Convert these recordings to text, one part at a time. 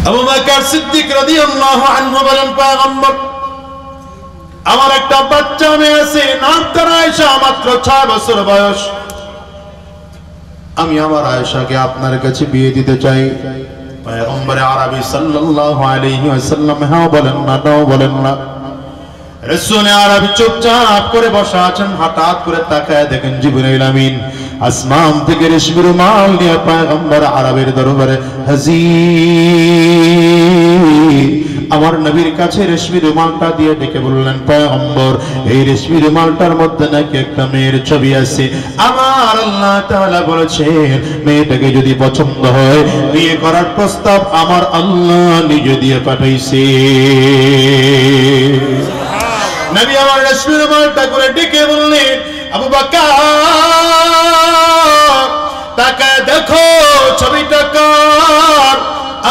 আবু বকর সিদ্দিক রাদিয়াল্লাহু আনহু বলেন, পয়গম্বর আমার একটা বাচ্চা মেয়ে আছে, নাম তার আয়েশা, মাত্র 6 বছর বয়স। আমি আমার আয়েশাকে আপনার কাছে বিয়ে দিতে চাই। পয়গম্বর আরবি সাল্লাল্লাহু আলাইহি ওয়াসাল্লাম হ্যাঁ বলেন না, নাও বলেন না। রাসূল আরবি চুপচাপ করে বসা আছেন, হঠাৎ করে তাকায় দেখেন জিবরাইল আমিন আসমান থেকে রেশমি রুমাল নিয়ে পয়গম্বর আরবের দরবারে হাজির। আমার নবীর কাছে রেশমি রুমালটা দিয়ে ডেকে বললেন, পয়গম্বর এই রেশমি রুমালটার মধ্যে নাকি একটা মেয়ের ছবি আছে। আমার আল্লাহ তাআলা বলেছেন মেয়েটাকে যদি পছন্দ হয় বিয়ে করার প্রস্তাব আমার আল্লাহ নিজে দিয়ে পাঠাইছে। নবী আমার রেশমি রুমালটা করে ডেকে বললেন, আবু বকর তাকায় দেখো ছবিটা কার?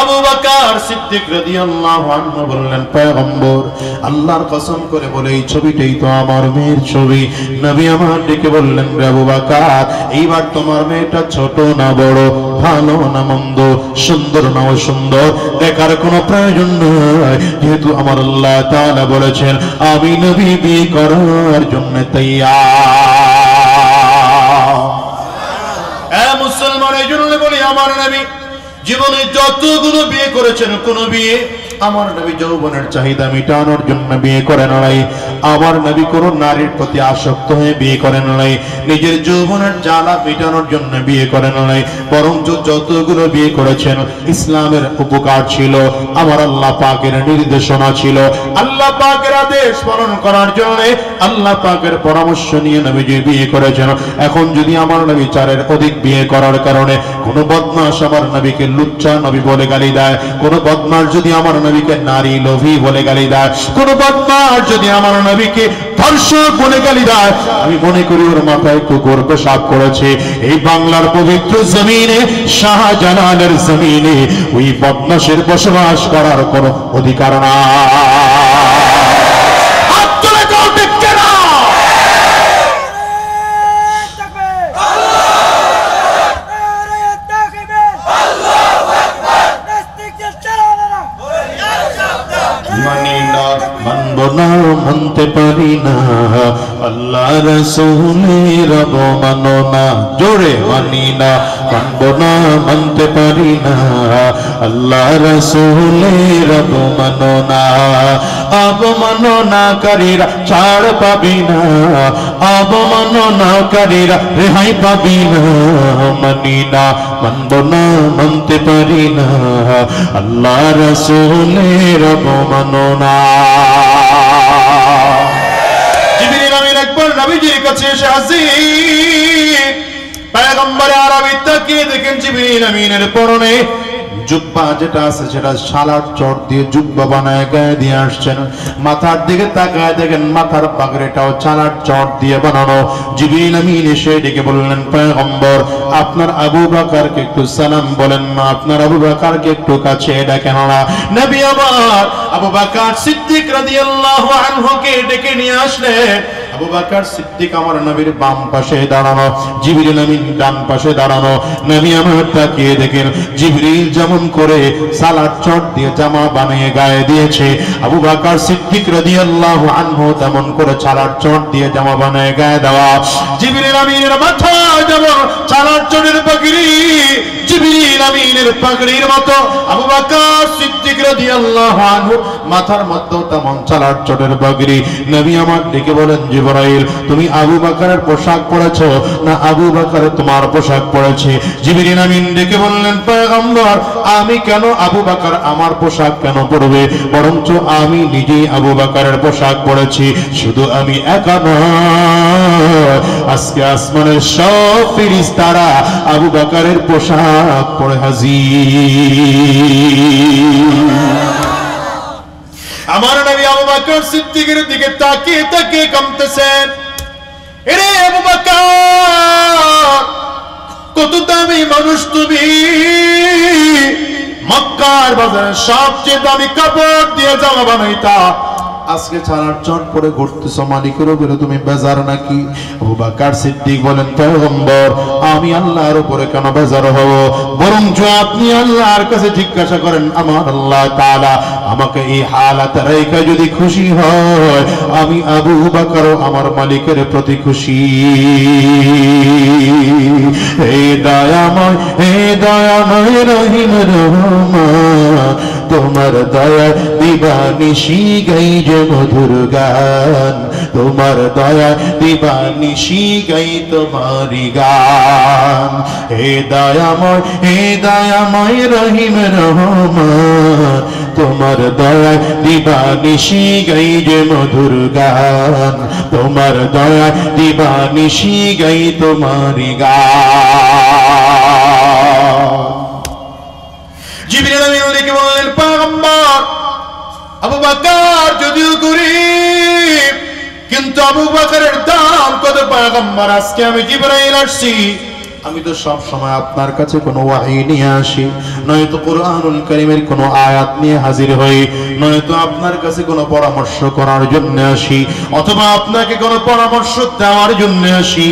আবু বকর সিদ্দিক রাদিয়াল্লাহু আনহু বললেন, পয়গম্বর আল্লাহর কসম করে বলে এই ছবিটাই তো আমার মেয়ের ছবি। নবী আমার ডেকে বললেন, রে আবু বকর এইবার তোমার মেয়েটা ছোট না বড়, ভালো না মন্দ, সুন্দর না অসুন্দর দেখার কোনো প্রয়োজন নাই, যেহেতু আমার আল্লাহ তাআলা বলেছেন আমি নবী বিয়ে করার জন্য তৈয়ার। মুসলমান এই জন্য বলি আমার নবী জীবনে যতগুলো বিয়ে করেছেন কোন বিয়ে আমার নবী যৌবনের চাহিদা মেটানোর জন্য বিয়ে করেন নাই। আমার নবী কোন নারীর প্রতি আসক্ত হয়ে বিয়ে করেন নাই, নিজের যৌবনের জ্বালা মেটানোর জন্য বিয়ে করেন নাই। বরং যতগুলো বিয়ে করেছেন ইসলামের উপকার ছিল, আমার আল্লাহ পাকের নির্দেশনা ছিল, আল্লাহ পাকের আদেশ পালন করার জন্য আল্লাহ পাকের পরামর্শ নিয়ে নবীজি বিয়ে করেছেন। এখন যদি আমার নবী 4-এর অধিক বিয়ে করার কারণে কোন বদমাশ আমার নবীকে লুচ্চা নবী বলে গালি দেয়, কোন বদমাশ যদি আমার নবীকে নারী লোভী বলে গালি দেয়, কোন বদমাশ যদি আমার নবীকে ধর্ষক বলে গালি দেয়, আমি মনে করি ওর মাথায় কুকুর পেশাব করেছে। এই বাংলার পবিত্র জমিনে শাহজালালের জমিনে ওই বদমাশের বসবাস করার কোনো অধিকার না। মানতে পারি না আল্লাহ রাসূলের অবমাননা, জোরে মানি না, মানবো না, মানতে পারি না আল্লাহ রাসূলের অবমাননা। অবমাননাকারীরা ছাড় পাবি না, অবমাননাকারীরা রেহাই পাবি না। মানি না, মানবো না, মানতে পারি না আল্লাহ রাসূলের অবমাননা। জিবরিল আমিন একবার নবীজির কাছে এসে হাজির। পয়গম্বর আরবি তাকিয়ে দেখেন জিবরিল আমিনের পরনে জুব্বা যেটা আছে সেটা শালার চট দিয়ে জুব্বা বানায় গায়ে দিয়ে আসছেন। মাথার দিকে তাকায় দেখেন মাথার পাগড়িটাও শালার চট দিয়ে বানানো। জিবরিল আমিন এসে ডেকে বললেন, পয়গম্বর আপনার আবু বকরকে একটু সালাম বলেন না, আপনার আবু বকরকে একটু কাছে ডাকেন না। নবী আমার আবু বকর সিদ্দিক রাদিয়াল্লাহু আনহুকে ডেকে নিয়ে আসলেন। আবু বকর সিদ্দিক আমার নবীর বাম পাশে দাঁড়ানো, জিবরিল আমিন ডান পাশে দাঁড়ানো। নবী আমার তাকিয়ে দেখেন জিবরিল যেমন করে সালাত চট দিয়ে জামা বানিয়ে গায়ে দিয়েছে, আবু বকর সিদ্দিক রাদিয়াল্লাহু আনহু তেমন করে সালাত চট দিয়ে জামা বানিয়ে গায়ে দেওয়া। জিবরিল আমিনের মাথায় যেমন সালাত চটের পাগড়ি, জিবরিল আমিনের পাগড়ির মতো আবু বকর সিদ্দিক রাদিয়াল্লাহু আনহু মাথার মধ্যে তেমন সালাত চটের পাগড়ি। নবী আমার ডেকে বলেন, জিবরাইল তুমি আবু বকরের পোশাক পরেছো না আবু বকর তোমার পোশাক পরেছে? জিবরিল আমিন ডেকে বললেন, পয়গম্বর আমি কেন আবু বকর আমার পোশাক কেন পরবে, বরঞ্চ আমি নিজেই আবু বকরের পোশাক পরেছি। শুধু আমি একা নয়, আজকে আসমানের সব ফেরেশতারা আবু বকরের পোশাক পরে হাজির। আমার নবী আবু বকর সিদ্দিকের দিকে তাকিয়ে তাকিয়ে কাঁদতেছেন। এরে আবু বকর কত দামি মানুষ তুমি, মক্কার বাজারে সবচেয়ে দামি কাপড় দিয়ে জামা বানাইতা, আজকে ছাড়ার চট পরে ঘুরতেছো মালিকের উপরে তুমি বেজার নাকি? আবু বকর সিদ্দিক বলেন পয়গম্বর আমি আল্লাহর উপরে কেন বেজার হব, বরং আপনি আল্লাহর কাছে জিজ্ঞাসা করেন আমার আল্লাহ তাআলা আমাকে এই হালাতে রেখে যদি খুশি হয় আমি আবু বকর আমার মালিকের প্রতি খুশি। হে দয়াময় রহিম রহমান তোমার দয়া দিবানিশি গাই যে মধুর গান, তোমার দয়া দিবানিশি গাই তোমারি গান। হে দয়াময় রহিম রহমান তোমার দয়া দিবানিশি গাই যে মধুর গান, তোমার দয়া দিবানিশি গাই তোমারি গান। জিবরিল আমিন ওদিকে বললেন পয়গম্বর আবু বকর যদিও গরীব কিন্তু আবু বকরের দাম কত পয়গম্বর? আজকে আমি জিবরাইল আসছি, আমি তো সব সময় আপনার কাছে কোনো ওয়াহী নিয়ে আসি, নয়তো কোরআনুল কারীমের কোনো আয়াত নিয়ে হাজির হই, নয়তো আপনার কাছে কোনো পরামর্শ করার জন্য আসি, অথবা আপনাকে কোনো পরামর্শ দেওয়ার জন্য আসি।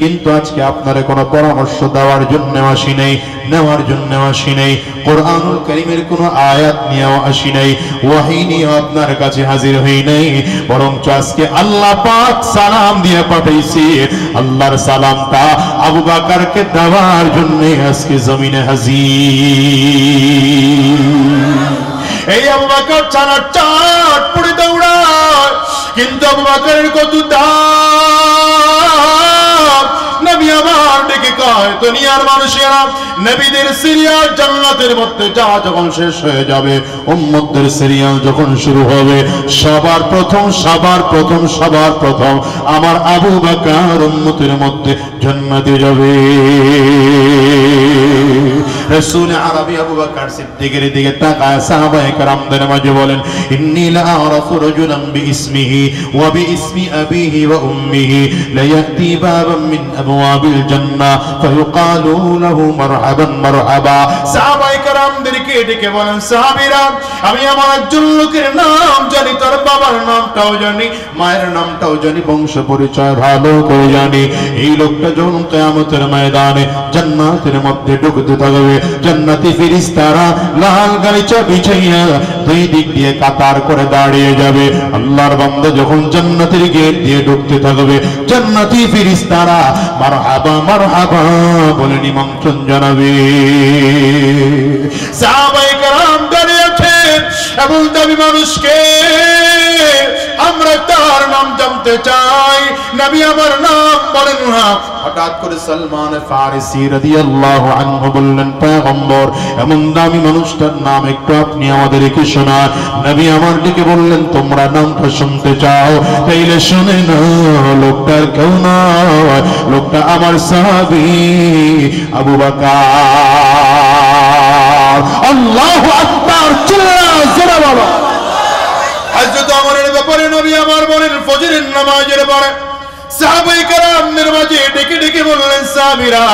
কিন্তু আজকে আপনারে কোনো পরামর্শ দেওয়ার জন্য আসি নাই, নেওয়ার জন্য আসি নাই, কোরআনুল কারীমের কোনো আয়াত নিয়েও আসি নাই, ওয়াহী নিয়ে আপনার কাছে হাজির হই নাই, বরং আজকে আল্লাহ পাক সালাম দিয়ে পাঠাইছি। আল্লাহর সালামটা আবু বকর দেওয়ার জন্য আজকে জমিনে হাজির। এই আবু বকর ছাড়া চাট পড়ে দৌড়ায়, কিন্তু আবু বকরের কত দাম নবী আমার ডেকে কয় দুনিয়ার মানুষেরা নবীদের সিরিয়াল জান্নাতের মধ্যে যা যখন শেষ হয়ে যাবে উম্মতদের সিরিয়াল যখন শুরু হবে সবার প্রথম আমার আবু বকর উম্মতের মধ্যে জান্নাতে যাবে। রাসূল আরবী আবু বকর সিদ্দিকের দিকে তাকায় সাহাবায়ে কেরামদের মাঝে বলেন ইন্নী লা আরাফু রাজুলান বিইসমিহি ওয়া বিইসমি আবিহি ওয়া উম্মিহি লা ইয়াতি বাবাম মিন আবওয়াবিল জান্নাহ ফায়ুকালু লাহু মারহাবান মারহাবা। সাহাবায়ে কেরামদেরকে ডেকে বলেন সাহাবীরা আমি আমার একজন লোকের নাম জানি, তার বাবার নামটাও জানি, মায়ের নামটাও জানি, বংশ পরিচয় ভালো করে জানি। এই লোকটা যখন কিয়ামতের ময়দানে জান্নাতের মধ্যে ঢুকতে থাকবে, জান্নাতি ফেরেশতারা লাল গালিচা বিছাইয়া দুই দিক দিয়ে কাতার করে দাঁড়িয়ে যাবে। আল্লাহর বান্দা যখন জান্নাতের গেট দিয়ে ঢুকতে থাকবে জান্নাতি ফেরেশতারা মারহাবা মারহাবা বলে নিমন্ত্রণ জানাবে। সাহাবায়ে কেরাম দাঁড়িয়ে আছেন এবং দাবি মানুষকে আমরা তার নাম জানতে চাই, নবী আমার নাম বলেন না। হঠাৎ করে সালমান ফারিসি রাদিয়াল্লাহু আনহু বললেন পয়গম্বর এমন দামি মানুষটার নাম একটু আপনি আমাদেরকে শোনান। নবী আমার দিকে বললেন তোমরা নামটা শুনতে চাও তাইলে শুনে না, লোকটার কেউ নয়, লোকটা আমার সাহাবী আবু বকর। আল্লাহু আকবার, জোরে বলো। হযরত ওমরের ব্যাপারে নবী আমার বলেন ফজরের নামাজের পরে সাহাবায়ে কেরামদের মাঝে ডেকে ডেকে বললেন সাহাবীরা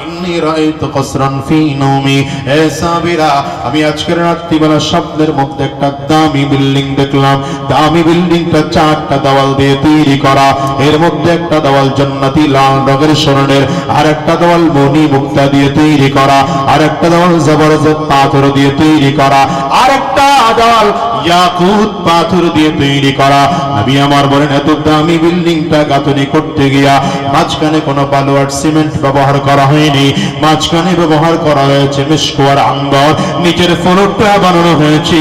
ইন্নী রাআইতু কসরান ফি নওমি, হে সাহাবীরা আমি আজকের রাত্রিবেলা স্বপ্নের মধ্যে একটা দামি বিল্ডিং দেখলাম। দামি বিল্ডিংটা চারটা দেওয়াল দিয়ে তৈরি করা, এর মধ্যে একটা দেওয়াল জান্নাতি লাল রঙের স্বর্ণের, আর একটা দেওয়াল মণি মুক্তা দিয়ে তৈরি করা, আর একটা দেওয়াল জবরদস্ত পাথর দিয়ে তৈরি করা, আর একটা দেওয়াল ইয়াকুত পাথর দিয়ে তৈরি করা। নবী আমার বলেন এত দামি বিল্ডিংটা গাঁথনি করতে গিয়া মাঝখানে কোনো বালু আর সিমেন্ট ব্যবহার করা হয়নি, মাঝখানে ব্যবহার করা হয়েছে মিশক আর আম্বর, নিচের ফ্লোরটা বানানো হয়েছে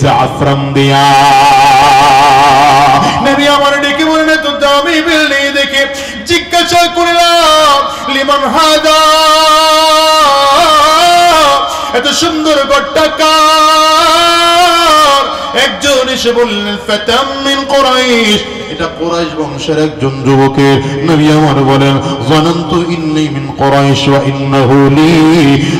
জাফরান দিয়া। নবী আমার ডেকে বলেন এত দামি বিল্ডিং দেখে জিজ্ঞাসা করলাম লিমান হাদা, এত সুন্দর ঘরটা কার? একজন এসে বললেন ফাতাম মিন কুরাইশ, এটা কুরাইশ বংশের একজন যুবকের। নবী আমার বলেন জানান্তু ইন্নী মিন কুরাইশ ওয়া ইন্নাহু লি,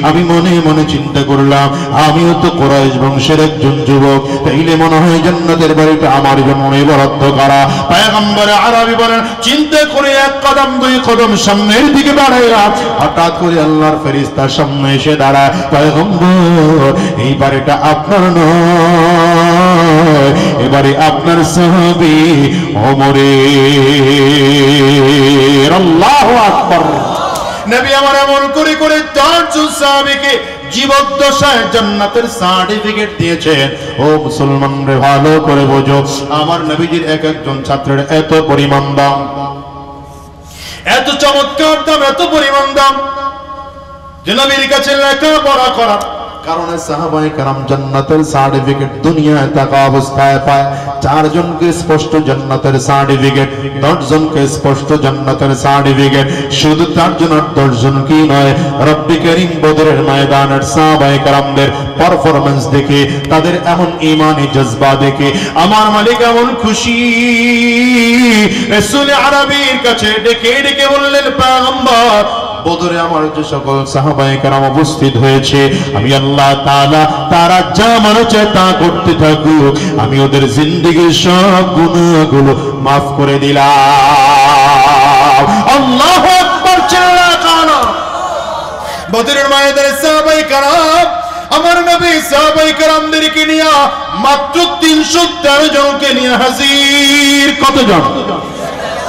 আমি মনে মনে চিন্তা করলাম আমিও তো কুরাইশ বংশের একজন যুবক, তাইলে মনে হয় জান্নাতের বাড়িটা আমার জন্য বরাদ্দ করা। পয়গম্বর আরবী বলেন চিন্তা করে এক কদম দুই কদম সামনের দিকে বাড়াইয়া হঠাৎ করে আল্লাহর ফেরেশতা সামনে এসে দাঁড়ায়। পয়গম্বর এই বাড়িটা আপনার নয়, নয়, এবারে আপনার সাহাবী ওমরের। আল্লাহু আকবার। নবী আমার এমন করে করে 4 জন সাহাবীকে জীবদ্দশায় জান্নাতের সার্টিফিকেট দিয়েছেন। ও মুসলমান রে, ভালো করে বোঝো, আমার নবীজির এক একজন ছাত্রের এত পরিমাণ দাম, এত চমৎকার দাম, এত পরিমাণ দাম যে নবীর কাছে লেখাপড়া করা কারণে সাহাবায়ে কেরাম জান্নাতের সার্টিফিকেট দুনিয়ায় থাকা অবস্থায় পায়। 4 জনকে স্পষ্ট জান্নাতের সার্টিফিকেট, 10 জনকে স্পষ্ট জান্নাতের সার্টিফিকেট। শুধু 4 জন আর 10 জন কি নয়, রব্বি করিম বদরের ময়দানের সাহাবায়ে কেরামদের পারফরম্যান্স দেখে, তাদের এমন ঈমানি জজবা দেখে আমার মালিক এমন খুশি, রাসূল আরবীর কাছে ডেকে ডেকে বললেন, পয়গম্বর, বদরে আমার যে সকল সাহাবায়ে কেরাম উপস্থিত হয়েছে, আমি আল্লাহ তাআলা তারা যা মনে চায় তা করতে থাকুক, আমি ওদের জিন্দেগীর সব গুনাহগুলো মাফ করে দিলাম। আল্লাহু আকবার। চিল্লাকানা বদরের ময়দানে সাহাবায়ে কেরাম আমার নবী সাহাবায়ে কেরামদেরকে নিয়ে মাত্র 313 জনকে নিয়ে হাজির। কতজন?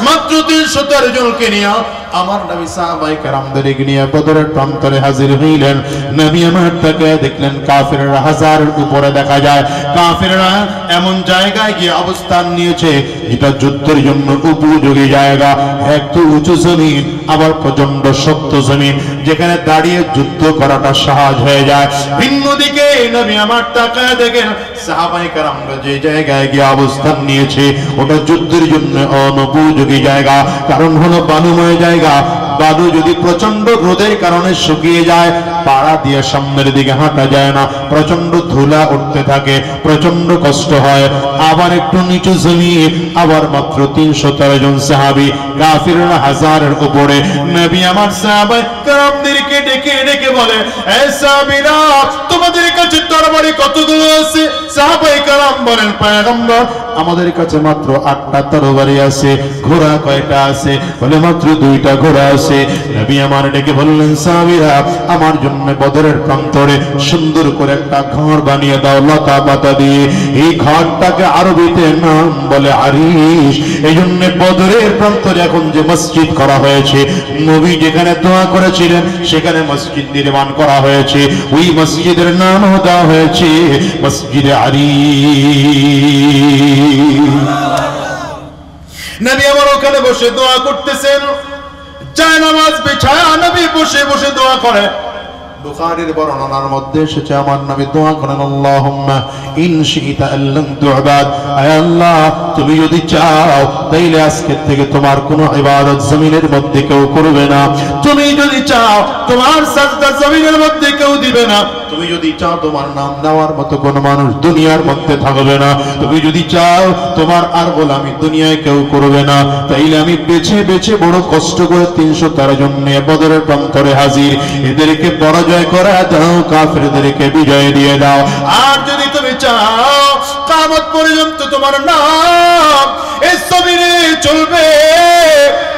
মাত্র 313 জনকে নিয়ে আমার নবী সাহাবায়ে কেরামদেরকে নিয়ে বদরের প্রান্তরে হাজির হইলেন। নবী আমার তাকে দেখলেন কাফিররা হাজারের উপরে দেখা যায়। কাফিররা এমন জায়গায় গিয়ে অবস্থান নিয়েছে যেটা যুদ্ধের জন্য উপযোগী জায়গা। একটু উঁচু জমিন, আবার প্রচন্ড শক্ত জমিন, যেখানে দাঁড়িয়ে যুদ্ধ করাটা সহজ হয়ে যায়। ভিন্ন দিকে নবী আমার তাকায় দেখেন সাহাবায়ে কেরামরা যে জায়গায় গিয়ে অবস্থান নিয়েছে ওটা যুদ্ধের জন্য অনুপযোগী জায়গা। কারণ হলো বালুময় জায়গা। বালু যদি প্রচন্ড রোদের কারণে শুকিয়ে যায়, পাড়া দিয়ে সামনের দিকে হাঁটা যায় না, প্রচন্ড ধুলা উঠতে থাকে, প্রচন্ড কষ্ট হয়। আবার একটু নিচু জমিন, আবার মাত্র 313 জন সাহাবী, কাফিররা হাজারের উপরে। নবী আমার সাহাবায়ে কেরামদেরকে ডেকে ডেকে বলে, এই সাহাবীরা, তোমাদের কাছে তরবারি কতগুলো আছে? সাহাবায়ে কেরাম বলেন, পয়গম্বর, আমাদের কাছে মাত্র 8টা তরবারি আছে। ঘোড়া কয়টা আছে? বলে মাত্র 2টা ঘোড়া আছে। নবী আমার ডেকে বললেন, সাহাবীরা, আমার জন্য বদরের প্রান্তরে সুন্দর করে একটা ঘর বানিয়ে দাও লতা পাতা দিয়ে। এই ঘরটাকে আরবিতে নাম বলে আরিশ। এই জন্য বদরের প্রান্তরে এখন যে মসজিদ করা হয়েছে, নবী যেখানে দোয়া করেছিলেন সেখানে মসজিদ নির্মাণ করা হয়েছে। ওই মসজিদের নামও দেওয়া হয়েছে মসজিদে আরিশ। নবী আমার ওখানে বসে দোয়া করতেছেন, যায় নামাজ বিছায়া নবী বসে বসে দোয়া করে। বুখারীর বর্ণনার মধ্যে এসেছে আমার নবী দোয়া করেন, আল্লাহুম্মা ইন শি'তা আল্লাম তু'বাদ, আয় আল্লাহ, তুমি যদি চাও তাইলে আজকে থেকে তোমার কোনো ইবাদত জমিনের মধ্যে কেউ করবে না। তুমি যদি চাও তোমার সাজদা জমিনের মধ্যে কেউ দিবে না। তুমি যদি চাও তোমার নাম নেওয়ার মতো কোনো মানুষ দুনিয়ার মধ্যে থাকবে না। তুমি যদি চাও তোমার আর গোলামি দুনিয়ায় কেউ করবে না। তাইলে আমি বেছে বেছে বড় কষ্ট করে 313 জন নিয়ে বদরের প্রান্তরে হাজির। এদেরকে পরাজয় করে দাও, কাফিরদেরকে বিজয় দিয়ে দাও। আর যদি তুমি চাও কিয়ামত পর্যন্ত তোমার নাম এই জমিনে চলবে,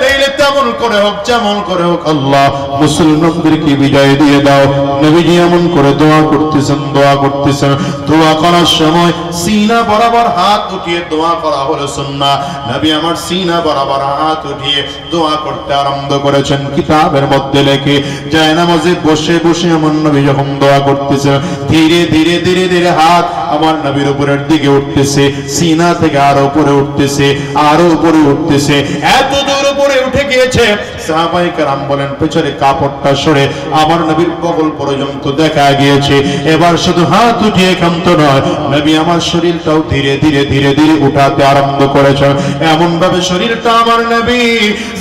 তাইলে তেমন করে হোক, যেমন করে হোক, আল্লাহ মুসলমানদেরকে বিজয় দিয়ে দাও। নবীজি এমন করে দোয়া করতেছেন, দোয়া করতেছেন। দোয়া করার সময় সিনা বরাবর হাত উঠিয়ে দোয়া করা হলো সুন্নাহ। নবী আমার সিনা বরাবর হাত উঠিয়ে দোয়া করতে আরম্ভ করেছেন। কিতাবের মধ্যে লেখে, যায় নামাজে বসে বসে আমার নবী যখন দোয়া করতেছেন, ধীরে ধীরে ধীরে ধীরে হাত আমার নবীর উপরের দিকে উঠতেছে, সিনা থেকে আরো উপরে উঠতেছে, আরো উপরে উঠতেছে, এত দূর উপরে উঠে গিয়েছে সাহাবায়ে কেরাম বলেন পেছনে কাপড়টা সরে আমার নবীর বগল পর্যন্ত দেখা গিয়েছে। এবার শুধু হাত উঠিয়ে ক্ষান্ত নয়, নবী আমার শরীরটাও ধীরে ধীরে ধীরে ধীরে উঠাতে আরম্ভ করেছেন। এমন ভাবে শরীরটা আমার নবী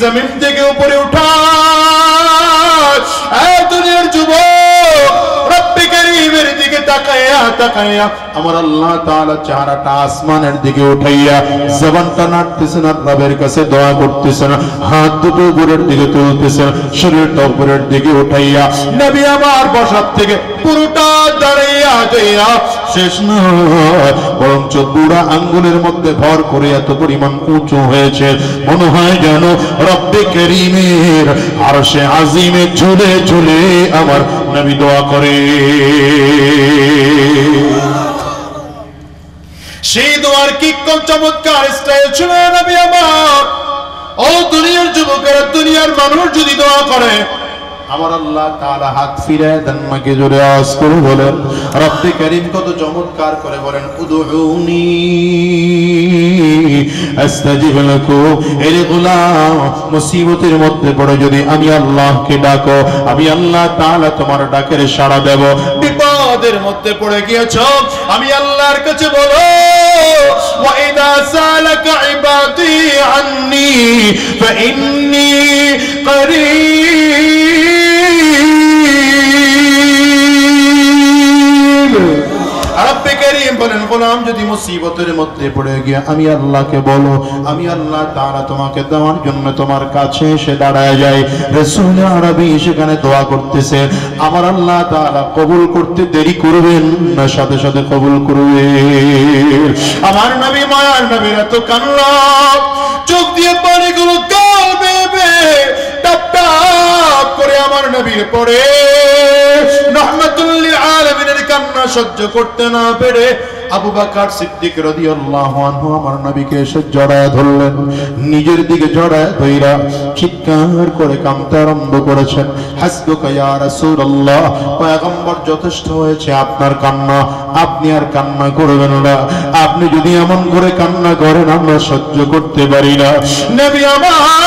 জমিন থেকে উপরে উঠায়, এই দুনিয়ার যুবক রব্বি করিমের দিকে তাকায়া তাকায়া আমার আল্লাহ তাআলা চেহারাটা আসমানের দিকে উঠাইয়া জবানটা নাড়তেছেন, আর রবের কাছে দোয়া করতেছেন, হাত দুটো উপরের দিকে তুলতেছেন, শরীরটা উপরের দিকে উঠাইয়া নবী আমার বসার থেকে পুরোটা দাঁড়াইয়া যাইয়া শেষ নয়, বরঞ্চ বুড়া আঙ্গুলের মধ্যে ভর করে এত পরিমাণ উঁচু হয়েছে, মনে হয় যেন রব্বি করিমের আরশে আজিমে ঝুলে ঝুলে আমার নবী দোয়া করে। সেই আমার কি কোন চমৎকার স্টাইল ছিল নবী আমার। ও দুনিয়ার যুবকেরা, দুনিয়ার মানুষ যদি দোয়া করে, আমার আল্লাহ তাআলা হাত ফিরায় দেন, মাকে জোরে আওয়াজ করে বলেন রব্বে কারীম কত চমৎকার করে বলেন উদউনি আস্তাজিব লাকুম। এরে গোলাম, মুসিবতের মধ্যে পড়ে যদি আমি আল্লাহকে ডাকো, আমি আল্লাহ তাআলা তোমার ডাকের সাড়া দেব। বিপদের মধ্যে পড়ে গিয়েছো, আমি আল্লাহর কাছে বলো ওয়া ইযা সালাকা ইবাদি আন্নী ফাইন্নী করিব। রব্বে কারীম বলেন গোলাম যদি মুসিবতের মধ্যে পড়ে গিয়ে আমি আল্লাহকে বলো, আমি আল্লাহ তাআলা তোমাকে দেওয়ার জন্য তোমার কাছে এসে দাঁড়ায় যায়। রাসূল আরবী সেখানে দোয়া করতেছে, আমার আল্লাহ তাআলা কবুল করতে দেরি করবেন না, সাথে সাথে কবুল করবেন। আমার নবী, মায়ার নবী এত কান্না, চোখ দিয়ে পানিগুলো গাল বেবে টপ টপ করে আমার নবীর পড়ে। রাহমাতুল লিল আলামিনের কান্না সহ্য করতে না পেরে আবু বকর সিদ্দিক রাদিয়াল্লাহু আনহু আমার নবীকে এসে জড়ায় ধরলেন, নিজের দিকে জড়ায় ধইরা চিৎকার করে কাঁদতে আরম্ভ করেছেন, হাসবুকা ইয়া রাসূলুল্লাহ, পয়গম্বর যথেষ্ট হয়েছে আপনার কান্না, আপনি আর কান্না করবেন না। আপনি যদি এমন করে কান্না করেন আমরা সহ্য করতে পারি না। নবী আমার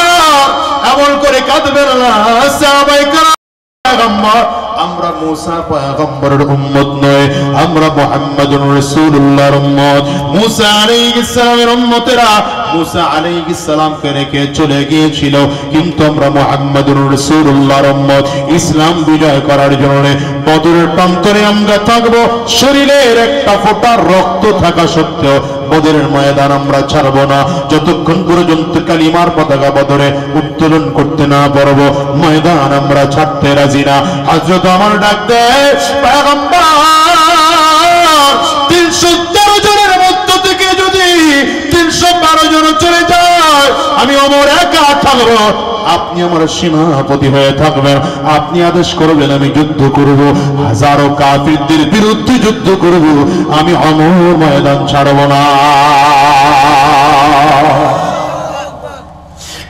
এমন করে কাঁদবেন না। সাহাবায়ে কেরাম, পয়গম্বর আমরা মুসা পয়গম্বরের উম্মত নয়, আমরা মুহাম্মদুর রাসূলুল্লাহর উম্মত। মুসা আলাইহিস সালামের উম্মতেরা মুসা আলাইহিস সালামকে রেখে চলে গিয়েছিল, কিন্তু আমরা মুহাম্মদুর রাসূলুল্লাহর উম্মত। ইসলাম বিজয় করার জন্য বদরের প্রান্তরে আমরা থাকব, শরীরের একটা ফোঁটা রক্ত থাকা সত্ত্বেও বদরের ময়দান আমরা ছাড়ব না, যতক্ষণ পর্যন্ত কালিমার পতাকা বদরে উত্তোলন করতে না পারবো, ময়দান আমরা ছাড়তে রাজি না। হযরত আমার ডাক দেয়, পয়গম্বর 313 জনের মধ্য থেকে যদি 312 জন চলে যায়, আমি ওমর একা থাকবো, আপনি আমার সেনাপতি হয়ে থাকবেন, আপনি আদেশ করবেন আমি যুদ্ধ করব, হাজারো কাফিরদের বিরুদ্ধে যুদ্ধ করব, আমি ওমর ময়দান ছাড়ব না।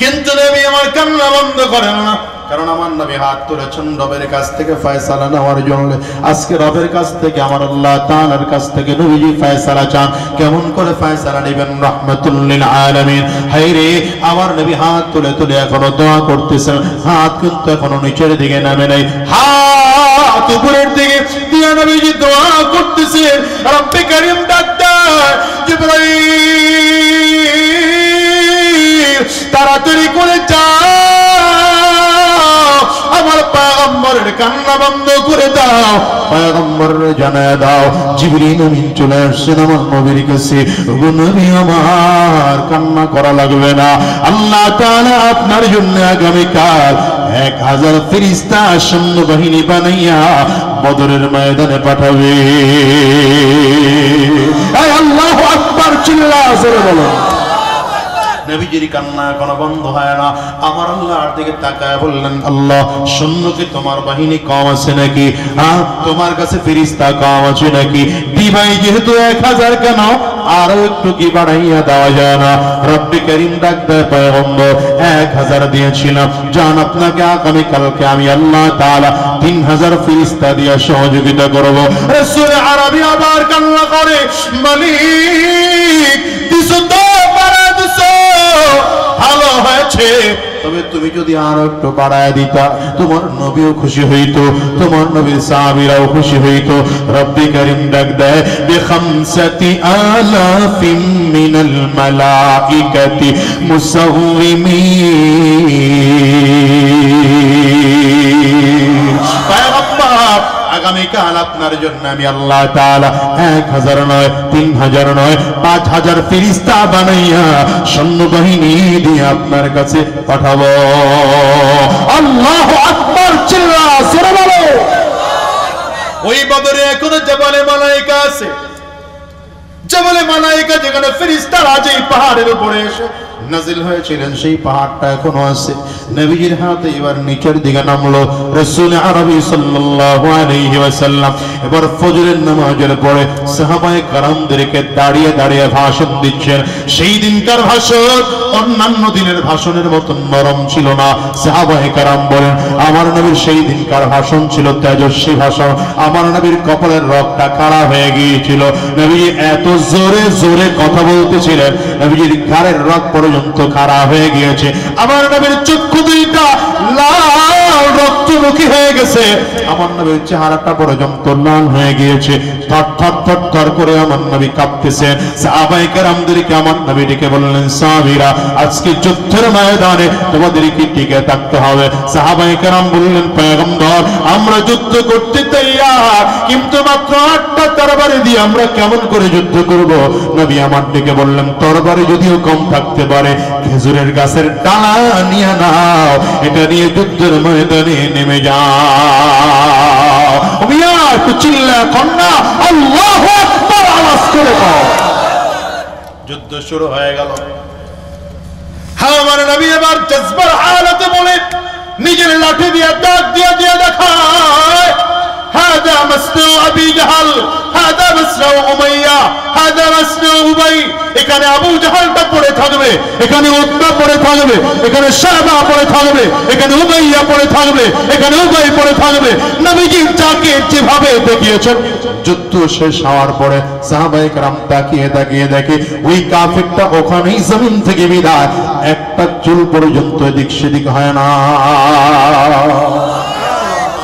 কিন্তু নবী আমার কান্না বন্ধ করেন না, কারণ আমার নবী হাত তুলেছেন রবের কাছ থেকে ফয়সালা নেওয়ার জন্য। আজকে রবের কাছ থেকে, আমার আল্লাহ তাআলার কাছ থেকে নবীজি ফয়সালা চান। কেমন করে ফয়সালা নেবেন? রাহমাতুল লিল আলামিন। হায়রে, আমার নবী হাত তুলে তুলে এখনো দোয়া করতেছেন, হাত কিন্তু এখনো নিচের দিকে নামে নাই, হাত উপরের দিকে দিয়ে নবীজি দোয়া করতেছেন। রব্বে কারীম ডাক্তার জিবরাইল তাড়াতাড়ি করে যাও, আমার পয়গম্বরের কান্না বন্ধ করে দাও, পয়গম্বরের জানায় দাও জিবরিল আমিন চলে আসছেন আমার নবীর কাছে। ওগো নবী আমার, কান্না করা লাগবে না, আল্লাহ তাআলা আপনার জন্য আগামীকাল 1000 ফেরেশতা সৈন্য বাহিনী বানাইয়া বদরের ময়দানে পাঠাবে। এই আল্লাহু আকবার চিল্লায়া জোরে বলো। নবীজির কান্না কোনো বন্ধ হয় না। আমার আল্লাহর দিকে তাকায় বললেন, আল্লাহ সৈন্যকে তোমার বাহিনী কম আছে নাকি? তোমার কাছে ফেরেশতা কম আছে নাকি? দিবাই যেহেতু 1000 কেন আরো একটু কি বাড়াইয়া দেওয়া যায় না? রব্বে কারীম ডাক দেয়, পয়গম্বর 1000 দিয়েছিলাম, জান আপনাকে আগামীকালকে আমি আল্লাহ তাআলা 3000 ফেরেশতা দিয়ে সহযোগিতা করব। রাসূল আরবী আবার কান্না করে, মালিক দিছো তো বাড়া দিছো, ভালো হয়েছে, তবে তুমি যদি আরো একটু বাড়ায় দিতা তোমার নবীও খুশি হইতো, তোমার নবীর সাহাবীরাও খুশি হইতো। রব্বে কারীম ডাক দেয়, বিখামসাতি আলাফিন মিনাল মালাইকাতি মুসাউমিমিন। পয়গম্বর আগামীকাল আপনার জন্য আমি আল্লাহ তাআলা 1000 নয়, 3000 নয়, 5000 ফেরেশতা বানাইয়া সৈন্যবাহিনী দিয়ে আপনার কাছে পাঠাবো। আল্লাহু আকবার চিল্লা জোরে বলো। ওই বদরে এখনো জাবালে মালায়েকা আছে, জাবালে মালায়েকা যেখানে ফেরেশতারা যে পাহাড়ের উপরে এসে নাজিল হয়েছিলেন সেই পাহাড়টা এখনো আছে। নবীজির হাতে এবার নিচের দিকে নামলো। রাসূল আরবি সাল্লাল্লাহু আলাইহি ওয়াসাল্লাম এবার ফজরের নামাজের পরে সাহাবায়ে কেরামদেরকে দাঁড়িয়ে দাঁড়িয়ে ভাষণ দিচ্ছেন। সেই দিনকার ভাষণ অন্যান্য দিনের ভাষণের মতো নরম ছিল না। সাহাবায়ে কেরাম বলেন, আমার নবীর সেই দিনকার ভাষণ ছিল তেজস্বী ভাষণ। আমার নবীর কপালের রগটা খাড়া হয়ে গিয়েছিল। নবী এত জোরে জোরে কথা বলতেছিলেন, নবীর ঘাড়ের রগ পর্যন্ত খাড়া হয়ে গিয়েছে। আমার নবীর চক্ষু দুইটা লাল রক্তমুখী হয়ে গেছে। আমার নবীর চেহারাটা পর্যন্ত লাল হয়ে গিয়েছে। থর থর থর থর করে আমার নবী কাঁপতেছেন। সাহাবায়ে কেরামদেরকে আমার নবী ডেকে বললেন, সাহাবীরা, আজকে যুদ্ধের ময়দানে তোমাদেরকে টিকে থাকতে হবে। সাহাবায়ে কেরাম বললেন, পয়গম্বর, আমরা যুদ্ধ করতে তৈয়ার, কিন্তু মাত্র 8টা তরবারি দিয়ে আমরা কেমন করে যুদ্ধ করব? নবী আমার ডেকে বললেন, তরবারি যদিও কম থাকতে পারে, খেজুরের গাছের ডালা নিয়ে নাও, এটা নিয়ে যুদ্ধের ময়দানে নেমে যাও। মিয়া একটু চিল্লা কন্যা আল্লাহু আকবার আওয়াজ করে দাও। যুদ্ধ শুরু হয়ে গেল। হ্যাঁ, আমার নবী এবার জজবার হালাতে বলে নিজের লাঠি দিয়ে দাগ দিয়ে দিয়ে দেখায়, হাদা মাসনাউ আবি জাহল, হাদা মাসনাউ উমাইয়া, হাদা মাসনাউ উবাই। এখানে আবু জাহলটা পড়ে থাকবে, এখানে উতবা পড়ে থাকবে, এখানে শাবা পড়ে থাকবে, এখানে উমাইয়া পড়ে থাকবে, এখানে উবাই পড়ে থাকবে। নবীজি যাকে যেভাবে দেখিয়েছেন। যুদ্ধ শেষ হওয়ার পরে সাহাবায়ে কেরাম তাকিয়ে তাকিয়ে দেখে ওই কাফেরটা ওখানেই জমিন থেকে বিদায়, একটা চুল পর্যন্ত এদিক সেদিক হয় না।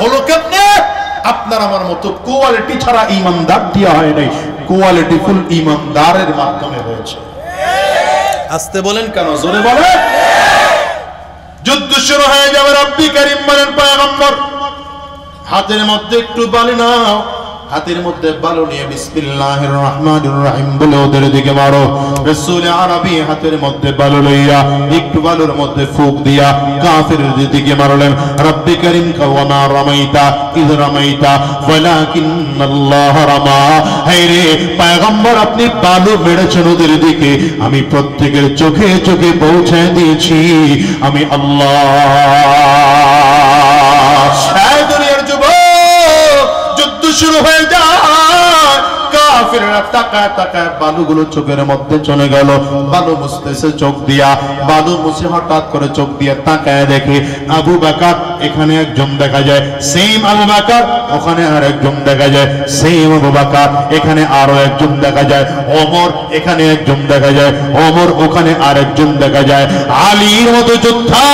হলো কেমনে? আপনার আমার মতো কোয়ালিটি ছাড়া ইমানদার দিয়া হয় নাই, কোয়ালিটি ফুল ইমানদারের মাধ্যমে হয়েছে। আসতে বলেন কেন, জোরে বলেন। যুদ্ধ শুরু হয়ে যাবে। রব্বি কারীম বলেন, পয়গম্বর, হাতের মধ্যে একটু বালি নাও। হাতের মধ্যে বালু নিয়ে বিসমিল্লাহির রহমানির রহিম বলে ওদের দিকে মারো। রাসূল আরবি হাতের মধ্যে বালু লইয়া একটু বালুর মধ্যে ফুঁক দিয়া কাফিরের দিকে মারলেন। রব্বি কারীম কাওয়ামা রামাইতা ইয রামাইতা ওয়ালাকিন্নাল্লাহ রামা। হে রে পয়গম্বর, আপনি বালু মেরেছেন ওদের দিকে, আমি প্রত্যেকের চোখে চোখে পৌঁছে দিয়েছি আমি আল্লাহ। এই দুনিয়ার যুবক, যুদ্ধ শুরু হয়ে যায়। কাফিররা তাকায় তাকায় বালুগুলো চোখের মধ্যে চলে গেল। বালু মুছতেছে চোখ দিয়া, বালু মুছে হঠাৎ করে চোখ দিয়া তাকায় দেখে আবু বকর এখানে একজন দেখা যায়, সেম আবু বকর ওখানে আর একজন দেখা যায়, সেম আবু বকর এখানে আরো একজন দেখা যায়, ওমর এখানে একজন দেখা যায়, ওমর ওখানে আর একজন দেখা যায়, আলীর মতো যোদ্ধা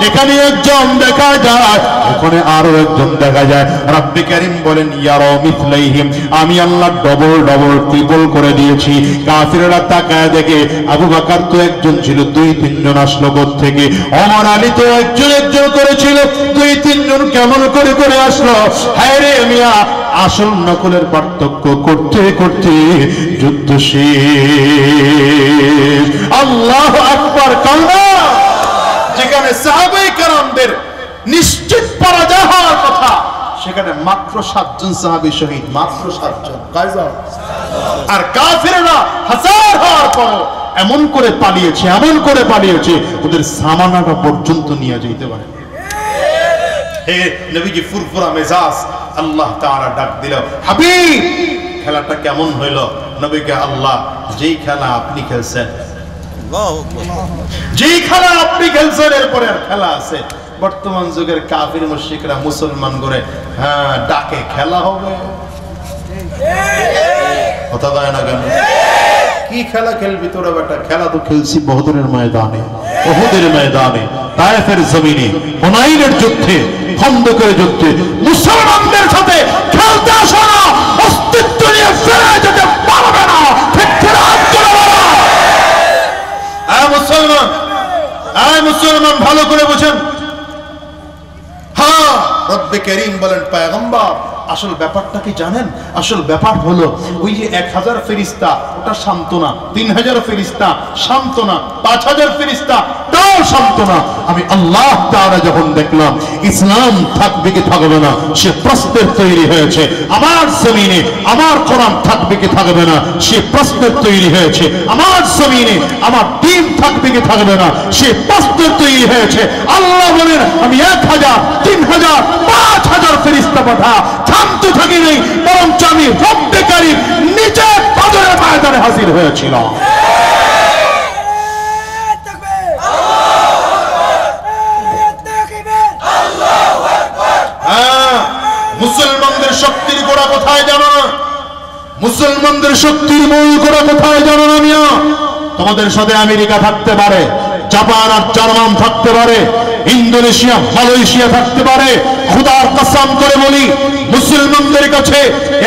এখানে একজন দেখা যায়, ওখানে আরো একজন দেখা যায়। রব্বি কারীম বলেন, ইয়ারা মিথলাইহিম, আমি আল্লাহ ডবল ডবল ট্রিপল করে দিয়েছি। কাফিররা তাকায় দেখে আবু বকর তো একজন ছিল, 2-3 জন আসলো থেকে, ওমর আলী তো একজন একজন করেছিল, 2-3 জন কেমন করে করে আসলো। হায় রে মিয়া, আসল নকলের পার্থক্য করতে করতে যুদ্ধ শেষ। আল্লাহু আকবার। কালমা যেখানে সাহাবায়ে কেরামদের নিশ্চিত পরাজয় হওয়ার কথা, সেখানে মাত্র 7 জন সাহাবী শহীদ, মাত্র 7 জন। আর কাফিররা হাজার হওয়ার পর এমন করে পালিয়েছে, এমন করে পালিয়েছে, ওদের সামানাটা পর্যন্ত নিয়ে যেতে পারে। হে নবীজি ফুরফুরা মেজাজ, আল্লাহ তাআলা ডাক দিল, হাবিব খেলাটা কেমন হইল? নবীকে আল্লাহ, যেই খেলা আপনি খেলছেন, যেই খেলা আপনি খেলছেন এরপরে আর খেলা আছে। বর্তমান যুগের কাফির মুশরিকরা মুসলমান করে হ্যাঁ ডাকে খেলা হবে, কথা বলে না কেন? কি খেলা খেলবি তোরা বেটা? খেলা তো খেলছি বদরের ময়দানে, উহুদের ময়দানে, তায়েফের জমিনে, হুনাইনের যুদ্ধে, খন্দকের যুদ্ধে। মুসলমানদের সাথে খেলতে আসো না, অস্তিত্ব নিয়ে ফিরে যেতে পারবে না। ঠিক খেলা করে বলো, আয় মুসলমান, আয় মুসলমান, ভালো করে বুঝেন। হ্যাঁ, রব্বে কারীম বলেন, পয়গম্বর আসল ব্যাপারটা কি জানেন? আসল ব্যাপার হলো ওই যে 1000 ফেরেশতা ওটা সান্ত্বনা, 3000 ফেরেশতা সান্ত্বনা, 5000 ফেরেশতা তাও সান্ত্বনা। আমি আল্লাহ তাআলা যখন দেখলাম ইসলাম থাকবে কি থাকবে না সে প্রশ্নের তৈরি হয়েছে, আমার জমিনে আমার কোরআন থাকবে কি থাকবে না সে প্রশ্নের তৈরি হয়েছে, আমার জমিনে আমার দ্বীন থাকবে কি থাকবে না সে প্রশ্নের তৈরি হয়েছে। আল্লাহ বলেন আমি 1000, 3000, 5000 ফেরেশতা পাঠা থামতে থাকি নেই, বরঞ্চ আমি রব্বে কারীম নিজে বদরের ময়দানে হাজির হয়েছিল। মুসলমানদের শক্তির গোড়া কোথায় জানো না? মুসলমানদের শক্তির মূল গোড়া কোথায় জানো না মিয়া? তোমাদের সাথে আমেরিকা থাকতে পারে, জাপান আর জার্মান থাকতে পারে, ইন্দোনেশিয়া মালয়েশিয়া থাকতে পারে, খোদার কসম করে বলি মুসলমানদের কাছে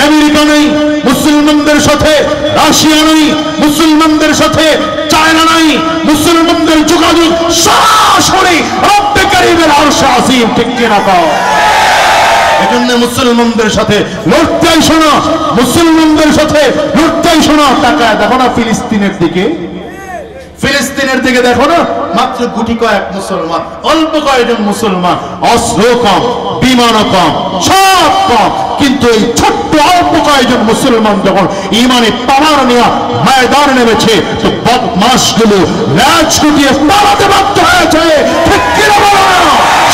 আমেরিকা নেই, মুসলমানদের সাথে রাশিয়া নেই, মুসলমানদের সাথে চায়না নাই, মুসলমানদের যোগাযোগ সরাসরি রব্বে কারীমের আরশে আজিম। ঠিক কিনা কও? এজন্য মুসলমানদের সাথে লড়তেই শোনো, মুসলমানদের সাথে লড়তেই শোনো। তাকায় দেখো না ফিলিস্তিনের দিকে, ফিলিস্তিনের দিকে দেখো না, মাত্র গুটি কয়েক মুসলমান, অল্প কয়েকজন মুসলমান, অস্ত্র কম, বিমান কম, সব কম, কিন্তু এই ছোট্ট অল্প কয়েকজন মুসলমান যখন ইমানে পাওয়ার নিয়ে ময়দানে নেমেছে তো বদমাশগুলো ল্যাজ গুটিয়ে পালাতে বাধ্য হয়েছে। ঠিক কিনা বলো না?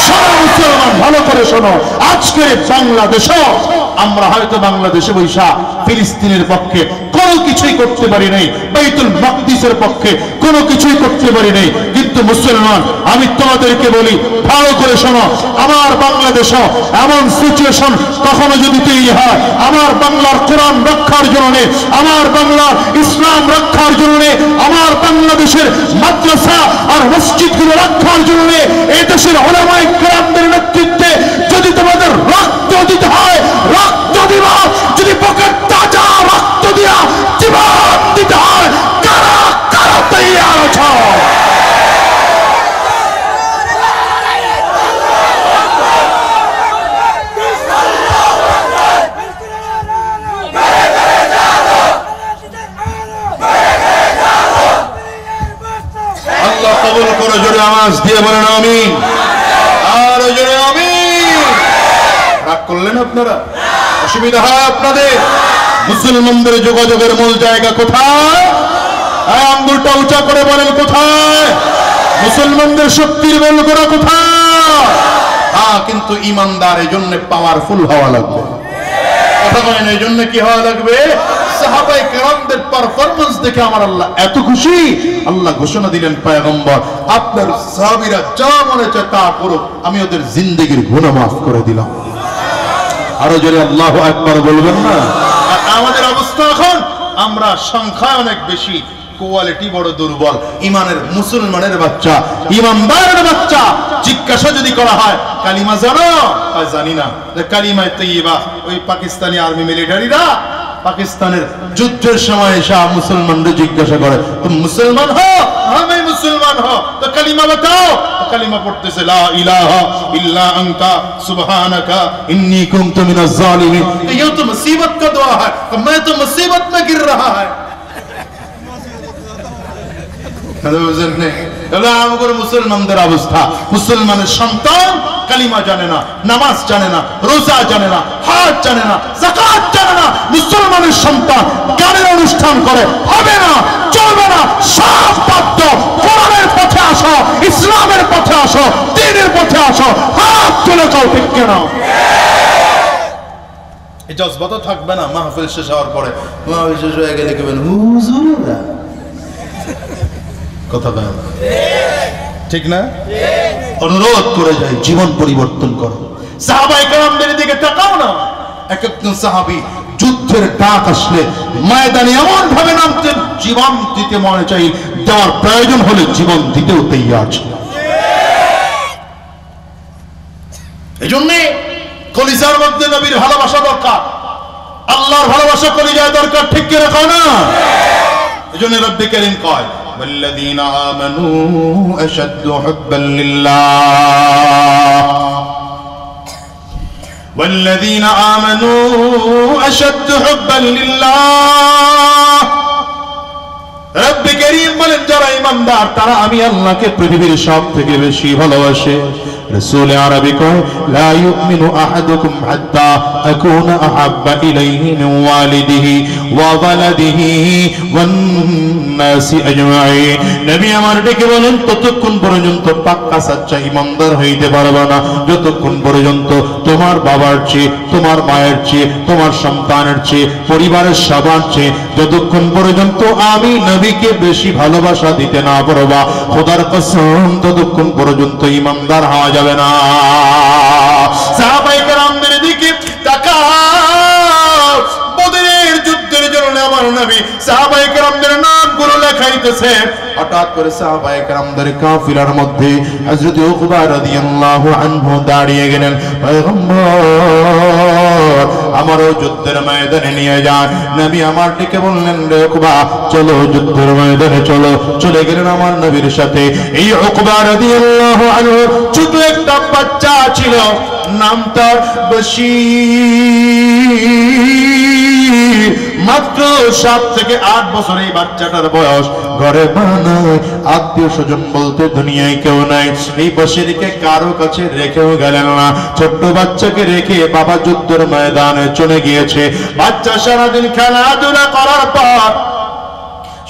সারা মুসলমান ভালো করে শোনো, আজকে বাংলাদেশও আমরা হয়তো বাংলাদেশে বৈশা ফিলিস্তিনের পক্ষে কোনো কিছুই করতে পারি নাই, বাইতুল মাকদিসের পক্ষে কোনো কিছুই করতে পারি নাই, কিন্তু মুসলমান আমি তোমাদেরকে বলি ভালো করে শোনো, আমার বাংলাদেশও এমন সিচুয়েশন কখনো যদি তৈরি হয়, আমার বাংলার কোরআন রক্ষার জন্য, আমার বাংলার ইসলাম রক্ষার জন্য, আমার বাংলাদেশের মাদ্রাসা আর মসজিদগুলো রক্ষার জন্য এই দেশের উলামায়ে কেরামদের নেতৃত্বে যদি তোমাদের রক্ত দিতে হয় রক্ত দিবা, যদি বুকের তাজা রক্ত দিয়া জীবন দিতে হয় কারা কারা তৈয়ার আছো? আল্লাহ কবুল করো, জোরে আওয়াজ দিয়ে বলেন আমিন, আর জোরে আমিন। রাগ করলেন আপনারা? অসুবিধা হয় আপনাদের? মুসলমানদের যোগাযোগের মূল জায়গা কোথায়? আঙ্গুলটা উঁচা করে বলেন কোথায়? মুসলমানদের শক্তির মূল গোড়া কোথায়? কিন্তু ইমানদার এই জন্য পাওয়ারফুল হওয়া লাগবে। কথা বলেন, এই জন্য কি হওয়া লাগবে? সাহাবায়ে কেরামদের পারফরম্যান্স দেখে আমার আল্লাহ এত খুশি, আল্লাহ ঘোষণা দিলেন পয়গম্বর আপনার সাহাবীরা যা মনে চায় তা করুক, আমি ওদের জিন্দেগির গুনাহ মাফ করে দিলাম। আরো জোরে আল্লাহু আকবার বলবেন না? আমাদের অবস্থা এখন আমরা সংখ্যায় অনেক বেশি, কোয়ালিটি বড় দুর্বল। ইমানের মুসলমানের বাচ্চা, ইমানদারের বাচ্চা জিজ্ঞাসা যদি করা হয় কালিমা জানো? জানি না। কালিমায়ে তাইয়্যিবা ওই পাকিস্তানি আর্মি মিলিটারিরা পাকিস্তানের যুদ্ধের সময় এসে মুসলমানদের জিজ্ঞাসা করে তুমি মুসলমান হো? আমি মুসলমান হো, তো কালিমা বাতাও। কালিমা পড়তেছে লা ইলাহা ইল্লা আনতা সুবহানাকা ইন্নী কুনতু মিনাজ জালিমিন। ये तो मुसीबत का दुआ है, तो मैं तो मुसीबत में गिर रहा है। মুসলমানদের অবস্থা, মুসলমানের সন্তান কালিমা জানে না, নামাজ জানে না, রোজা জানে না, হজ জানে না, যাকাত জানে না। মুসলমানের সন্তান গানের অনুষ্ঠান করে, হবে না, চলবে না, সব বাদ দাও, কোরআনের পথে আসো, ইসলামের পথে আসো, দ্বীনের পথে আসো, হাত তুলে যাও। ঠিক কেন? এই জজবা থাকবে না। মাহফিল শেষ হওয়ার পরে, মাহফিল শেষ হয়ে গেলে কেবেন হুজুরা কথা বলেন, ঠিক না? অনুরোধ করে যাই, জীবন পরিবর্তন করো। সাহাবায়ে কেরামদের দিকে তাকাও না। এক একজন সাহাবী যুদ্ধের ডাক আসলে ময়দানে এমন ভাবে নামতেন, জীবন দিতে মনে চাই, দেওয়ার প্রয়োজন হলে জীবন দিতেও তৈয়ার ছিল। এজন্য কলিজার মধ্যে নবীর ভালোবাসা দরকার, আল্লাহর ভালোবাসা কলিজায় দরকার। ঠিক কি রাখো না? এজন্য রব্বে কারীম কয় والذين آمنوا أشد حبا لله والذين آمنوا أشد حبا لله رب كريم বলেন যারা ঈমানদার তারা আমি আল্লাহকে পৃথিবীর সবথেকে বেশি ভালোবাসে রাসূল আরবি কয় লা ইউমিনু আহাদুকুম হাত্তা আকুনা আহাব্বা ইলাইহি মিন ওয়ালিদিহি ওয়া ওয়ালাদিহি ওয়ান নাসি আজমাইন নবী আমার ডেকে বলেন ততক্ষণ পর্যন্ত পাক্কা সচ্চা ঈমানদার হইতে পারবে না যতক্ষণ পর্যন্ত তোমার বাবার চেয়ে তোমার মায়ের চেয়ে তোমার সন্তানের চেয়ে পরিবারের সবার চেয়ে যতক্ষণ পর্যন্ত আমি নবীকে বেশি ভালোবাসা দিতে না পারবা খোদার কসম ততক্ষণ পর্যন্ত ঈমানদার হওয়া যাবে না সাহাবায়ে কেরামদের দিকে তাকাও বদরের যুদ্ধের জন্য আমার নবী সাহাবায়ে কেরামদের নামগুলো লেখাইতেছে হঠাৎ করে সাহাবায়ে কেরামদের কাফিলার মধ্যে হযরত উকবা রাদিয়াল্লাহু আনহু দাঁড়িয়ে গেলেন পয়গম্বর আমারও যুদ্ধের ময়দানে নিয়ে যান নবী আমার দিকে বললেন রে উকবা চলো যুদ্ধের ময়দানে চলো চলে গেলেন আমার নবীর সাথে এই উকবা রাদিয়াল্লাহু আনহু ছোট একটা বাচ্চা ছিল নাম তার বশীর মাত্র 7 থেকে 8 বছর এই বাচ্চাটার বয়স ঘরে বানায় আত্মীয় স্বজন বলতে দুনিয়ায় কেউ নাই এই বশীরকে কারো কাছে রেখেও গেলেন না ছোট্ট বাচ্চাকে রেখে বাবা যুদ্ধের ময়দানে চলে গিয়েছে বাচ্চা সারাদিন খেলাধুলা করার পর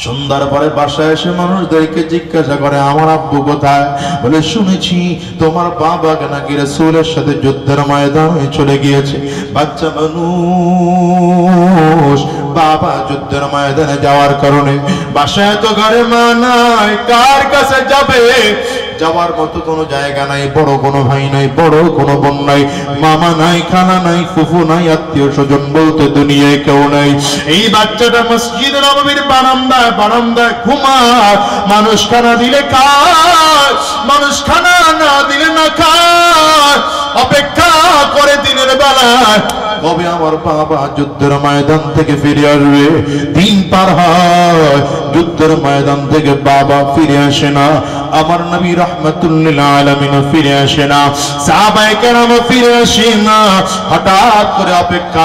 সন্ধ্যার পরে বাসায় এসে মানুষদেরকে জিজ্ঞাসা করে আমার আব্বু কোথায় বলে শুনেছি তোমার বাবাকে নাকি রাসূলের সাথে যুদ্ধের ময়দানে চলে গিয়েছে বাচ্চা মানুষ বাবা যুদ্ধের ময়দানে যাওয়ার কারণে বাসায় তো ঘরে মা নাই কার কাছে যাবে যাওয়ার মতো কোনো জায়গা নাই বড় কোনো ভাই নাই বড় কোনো বোন নাই মামা নাই খালা নাই ফুফু নাই আত্মীয় স্বজন বলতে দুনিয়ায় কেউ নাই এই বাচ্চাটা মসজিদ নববীর বারান্দায় ঘুমায় মানুষ খানা দিলে খায় মানুষ খানা না দিলে না খায় অপেক্ষা করে দিনের বেলায় কবে আমার বাবা যুদ্ধের ময়দান থেকে ফিরে আসবে দিন পার হয় যুদ্ধের ময়দান থেকে বাবা ফিরে আসে না আমার নবী রাহমাতুল লিল আলামিন ফিরে আসে না সাহাবায়ে কেরাম ফিরে আসে না হঠাৎ করে অপেক্ষা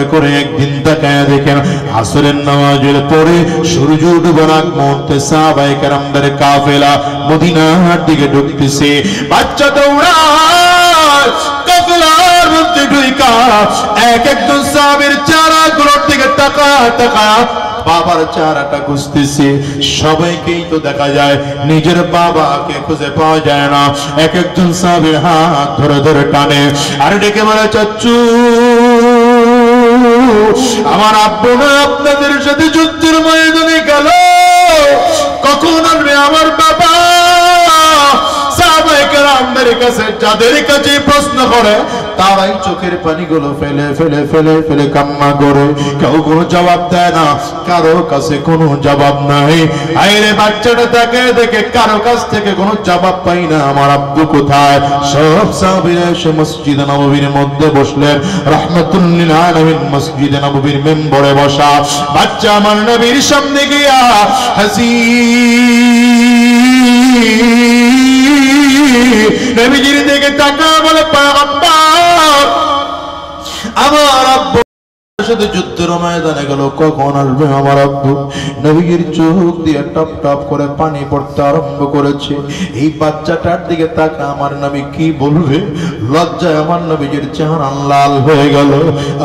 করে একদিন তাকায় দেখেন আসরের নামাজের পরে সূর্য ডুবার আগ মুহূর্তে সাহাবায়ে কেরামদের কাফেলা মদিনার দিকে ঢুকতেছে বাচ্চা দৌড়ায় কাফেলার মধ্যে ঢুইকা একজন সাহাবীর চেহারাগুলোর দিকে তাকা বাবার চেহারাটা খুঁজতেছে সবাইকেই তো দেখা যায় নিজের বাবাকে খুঁজে পাওয়া যায় না একজন সাহাবীর হাত ধরে টানে আর ডেকে বলে চাচু আমার আব্বু না আপনাদের সাথে যুদ্ধের ময়দানে গেল কখন আসবে আমার বাবা সাহাবায়ে কেরামদের কাছে যাদের কাছে প্রশ্ন করে তারাই চোখের পানিগুলো ফেলে কান্না করে কেউ কোনো জবাব দেয় না কারো কাছে কোনো জবাব নাই আইরে বাচ্চাটা তাকে দেখে কারো কাছ থেকে কোনো জবাব পাই না আমার আব্বু কোথায় সব সাহাবীরা এসে মসজিদে নববীর মধ্যে বসলেন রাহমাতুল লিল আলামিন মসজিদে নববীর মেম্বরে বসা বাচ্চা আমার নবীর সামনে গিয়া নবীজির দিকে তাকায় বলে পয়গম্বর আমার আব্বু সাথে যুদ্ধের ময়দানে গেল কখন আসবে আমার আব্বু নবীর চোখ দিয়ে টপ টপ করে পানি পড়তে আরম্ভ করেছে এই বাচ্চাটার দিকে তাকা আমার নবী কি বলবে লজ্জায় আমার নবীর চেহারা লাল হয়ে গেল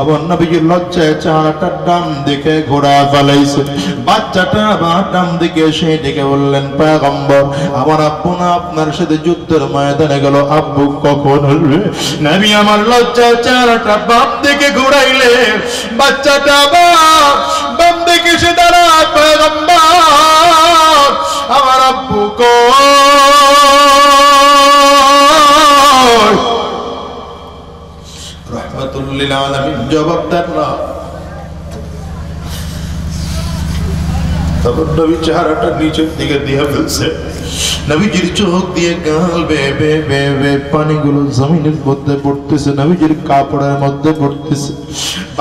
আমার নবীর লজ্জায় চেহারাটা ডান দিকে ঘোরা ফেলাইছে বাচ্চাটা আমার ডান দিকে এসে ডেকে বললেন পয়গম্বর আমার আব্বু না আপনার সাথে যুদ্ধের ময়দানে গেল আব্বু কখন আসবে নবী আমার লজ্জায় চেহারাটা বাম দিকে ঘোরাইলে বাচ্চাটা বাম দিকে সে দাঁড়ায় পয়গম্বর আমার আব্বু কই রাহমাতুল লিল আলামিন জবাব দেন না তখন নবী চেহারাটা নিচের দিকে দিয়ে ফেলছে নবীজির চোখ দিয়ে গাল বেয়ে পানিগুলো জমিনের মধ্যে পড়তেছে নবীজির কাপড়ের মধ্যে পড়তেছে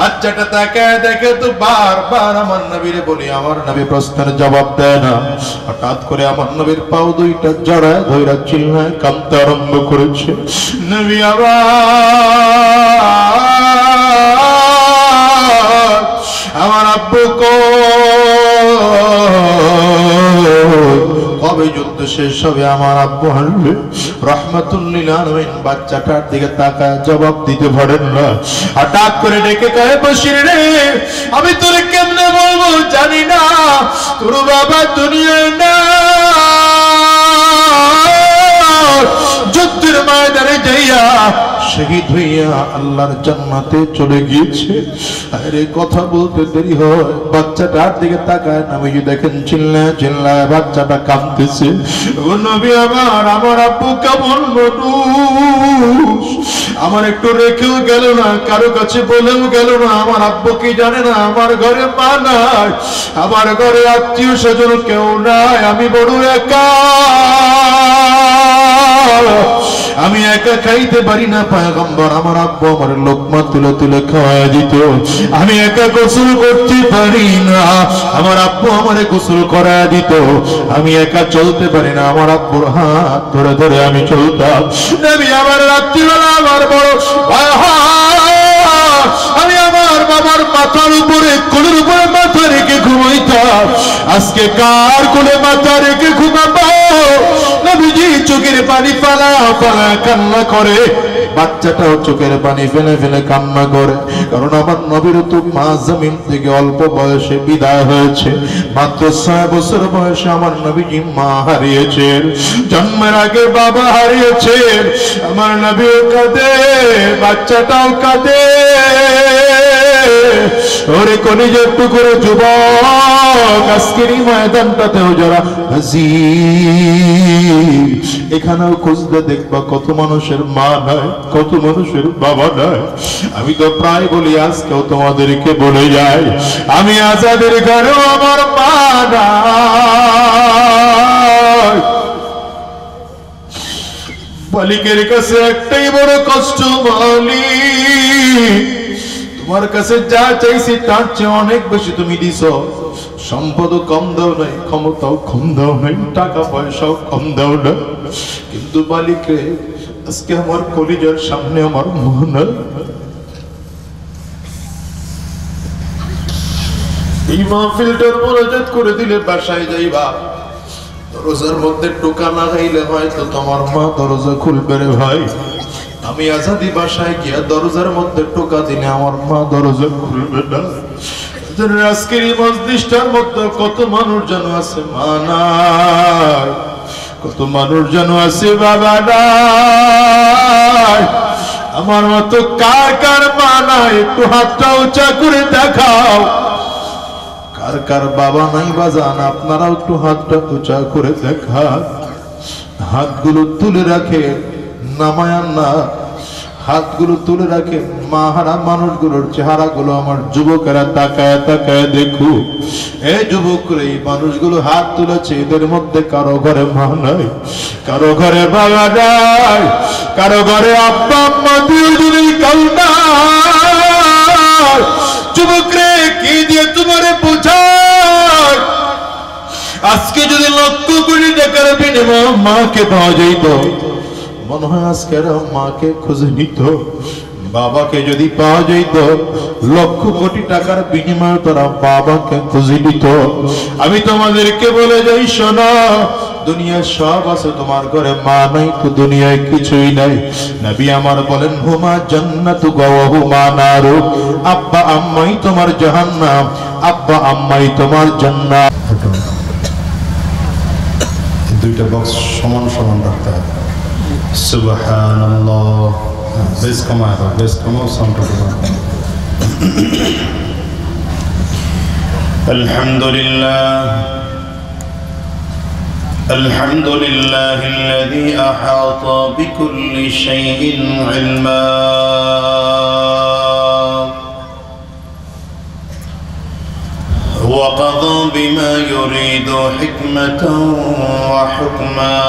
বাচ্চাটা তাকায় দেখে তো বারবার আমার নবীরে বলি, আমার নবী প্রশ্নের জবাব দেয় না। হঠাৎ করে আমার নবীর পাও দুইটা জড়ায় ধইরা চিল্লায় কাঁদতে আরম্ভ করেছে। নবী আমার আব্বু কবে যুদ্ধ শেষ হবে, আমার আব্বু হারবে? রহমাতুল লিল আলামিন বাচ্চাটার দিকে তাকায় জবাব দিতে পারেন না। হঠাৎ করে ডেকে কয়ে, বসির রে, আমি তোরে কেমনে বলবো জানি না, তোর বাবা দুনিয়ায় না, যুদ্ধের ময়দানে যাইয়া শহীদ হইয়া আল্লাহর জান্নাতে চলে গিয়েছে। আরে কথা বলতে দেরি হয়, বাচ্চাটার দিকে তাকায় নবীজি দেখেন চিল্লায় চিল্লায় বাচ্চাটা কাঁদতেছে। ও নবী আমার আব্বু কেমন মানুষ, আমার একটু রেখেও গেল না, কারো কাছে বলেও গেল না, আমার আব্বু কি জানে না আমার ঘরে মা নাই, আমার ঘরে আত্মীয় স্বজন কেউ নাই, আমি বড় একা, আমি একা খাইতে পারি না পয়গম্বর। আমার আব্বু আমার লোকমা তুলে তুলে খাওয়ায় দিত, আমি একা গোসল করতে পারি না, আমার আব্বু আমারে গোসল করায় দিত, আমি একা চলতে পারি না, আমার আব্বুর হাত ধরে ধরে আমি চলতাম। নবী আমার রাত্রিবেলা আমার বড় ভয় হয়, আমি আমার বাবার মাথার উপরে কোলের উপরে মাথা রেখে ঘুমাইতাম, আজকে কার কোলে মাথা রেখে ঘুমাবো? নবীজি চোখের পানি ফালা ফালা কান্না করে, বাচ্চাটাও চোখের পানি ফেলে ফেলে কান্না করে, কারণ আমার নবীর তো মা জমিন থেকে অল্প বয়সে বিদায় হয়েছে, মাত্র 6 বছর বয়সে আমার নবীজি মা হারিয়েছেন, জন্মের আগে বাবা হারিয়েছেন। আমার নবীও কাঁদে, বাচ্চাটাও কাঁদে। ওরে কলিজার টুকরো যুবক, আজকের এই ময়দানটাতেও যারা হাজির, এখানেও খুঁজলে দেখবা কত মানুষের মা নাই, কত মানুষের বাবা নাই। আমি তো প্রায় বলি, আজকেও তোমাদেরকে বলে যাই, আমি আজাদের ঘরেও আমার মা নাই। মালিকের কাছে একটাই বড় কষ্ট, মালিক তোমার কাছে যা চাইছি তার চেয়ে অনেক বেশি তুমি দিছ, সম্পদও কম দাও নাই, ক্ষমতাও কম দাও নাই, টাকা পয়সাও কম দাও না, কিন্তু মালিক রে আজকে আমার কলিজার সামনে আমার মা নাই। এই মাহফিলটার মোনাজাত করে দিলে বাসায় যাইবা, দরজার মধ্যে টোকা না খাইলে হয়তো তোমার মা দরজা খুলবে রে ভাই। আমি আজাদি বাসায় গিয়া দরজার মধ্যে টোকা দিলে আমার মা দরজা খুলবে না। আজকের এই মজলিসটার মধ্যে কত মানুষ যেন আছে মা নাই, কত মানুষ যেন আছে বাবা নাই। আমার মতো কার কার মা নাই, একটু হাতটা উঁচা করে দেখাও। কার কার বাবা নাই বাজান, আপনারাও একটু হাতটা উঁচা করে দেখান। হাতগুলো তুলে রাখে, নামায়ান না, হাতগুলো তুলে রাখে। মাহারা মানুষগুলোর চেহারা গুলো আমার যুবকেরা তাকায় তাকায় দেখু। এই যুবকরা, এই মানুষগুলো হাত তুলেছে, এদের মধ্যে কারো ঘরে মা নাই, কারো ঘরে বাবা নাই, কারো ঘরে আব্বা আম্মা দুজনেই কাউ নাই। যুবকরে কি দিয়ে তোমারে বোঝায়? আজকে যদি লক্ষ কোটি টাকার বিনিময়ে মাকে পাওয়া যাইত, মনে হয় আজকে মাকে খুঁজে নিত। বাবাকে যদি পাওয়া যাইত, লক্ষ কোটি টাকার বিনিময়ে তারা বাবাকে খুঁজে নিত। আমি তোমাদেরকে বলে যাই, শোনো, দুনিয়ায় সব আছে, তোমার ঘরে মা নাই তো দুনিয়ায় কিছুই নাই। নবী আমার বলেন, হুমা জান্নাতু ওয়া হুমা নারু, আব্বা আম্মাই তোমার জাহান্নাম, আব্বা আম্মাই তোমার জান্নাত। দুইটা বক্স সমান সমান রাখতে হবে। সুবহানাল্লাহ, বেশ কমায় দাও, বেশ কমাও, সাউন্ডটা কমাও। আলহামদুলিল্লাহ, الحمد لله الذي أحاط بكل شيء علما وقضى بما يريد حكمة وحكما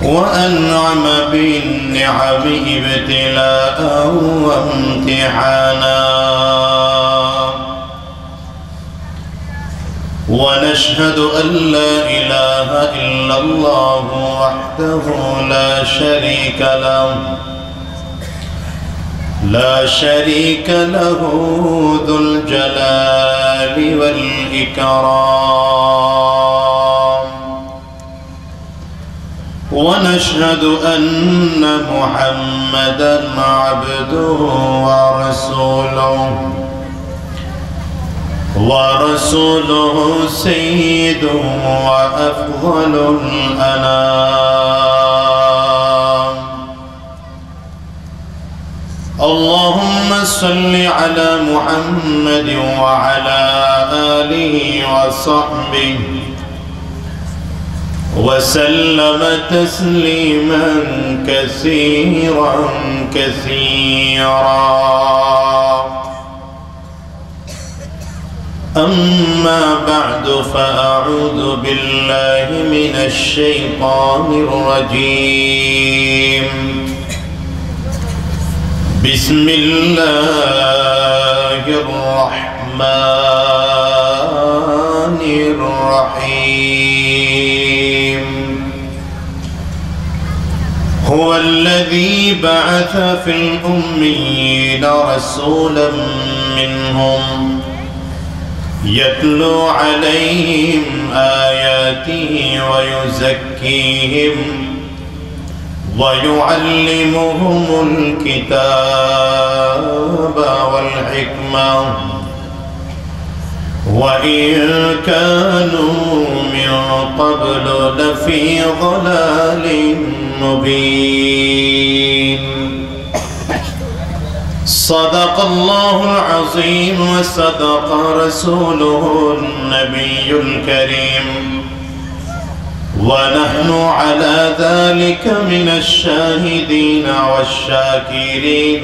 وأنعم بالنعم بالنعم ابتلاء وامتحانا ونشهد أن لا إله إلا الله وحده لا شريك له ذو الجلال والإكرام ونشهد أن محمدًا عبده ورسوله سيد وأفضل الأنام اللهم صل على محمد وعلى آله وصحبه وسلم تسليما كثيرا أما بعد فأعوذ بالله من الشيطان الرجيم بسم الله الرحمن الرحيم هو الذي بعث في الأميين رسولا منهم يتلو عليهم آياته ويزكيهم ويعلمهم الكتاب والحكمة وإن كانوا من قبل لفي ضلال مبين صدق الله العظيم وصدق رسوله النبي الكريم ونحن على ذلك من الشاهدين والشاكرين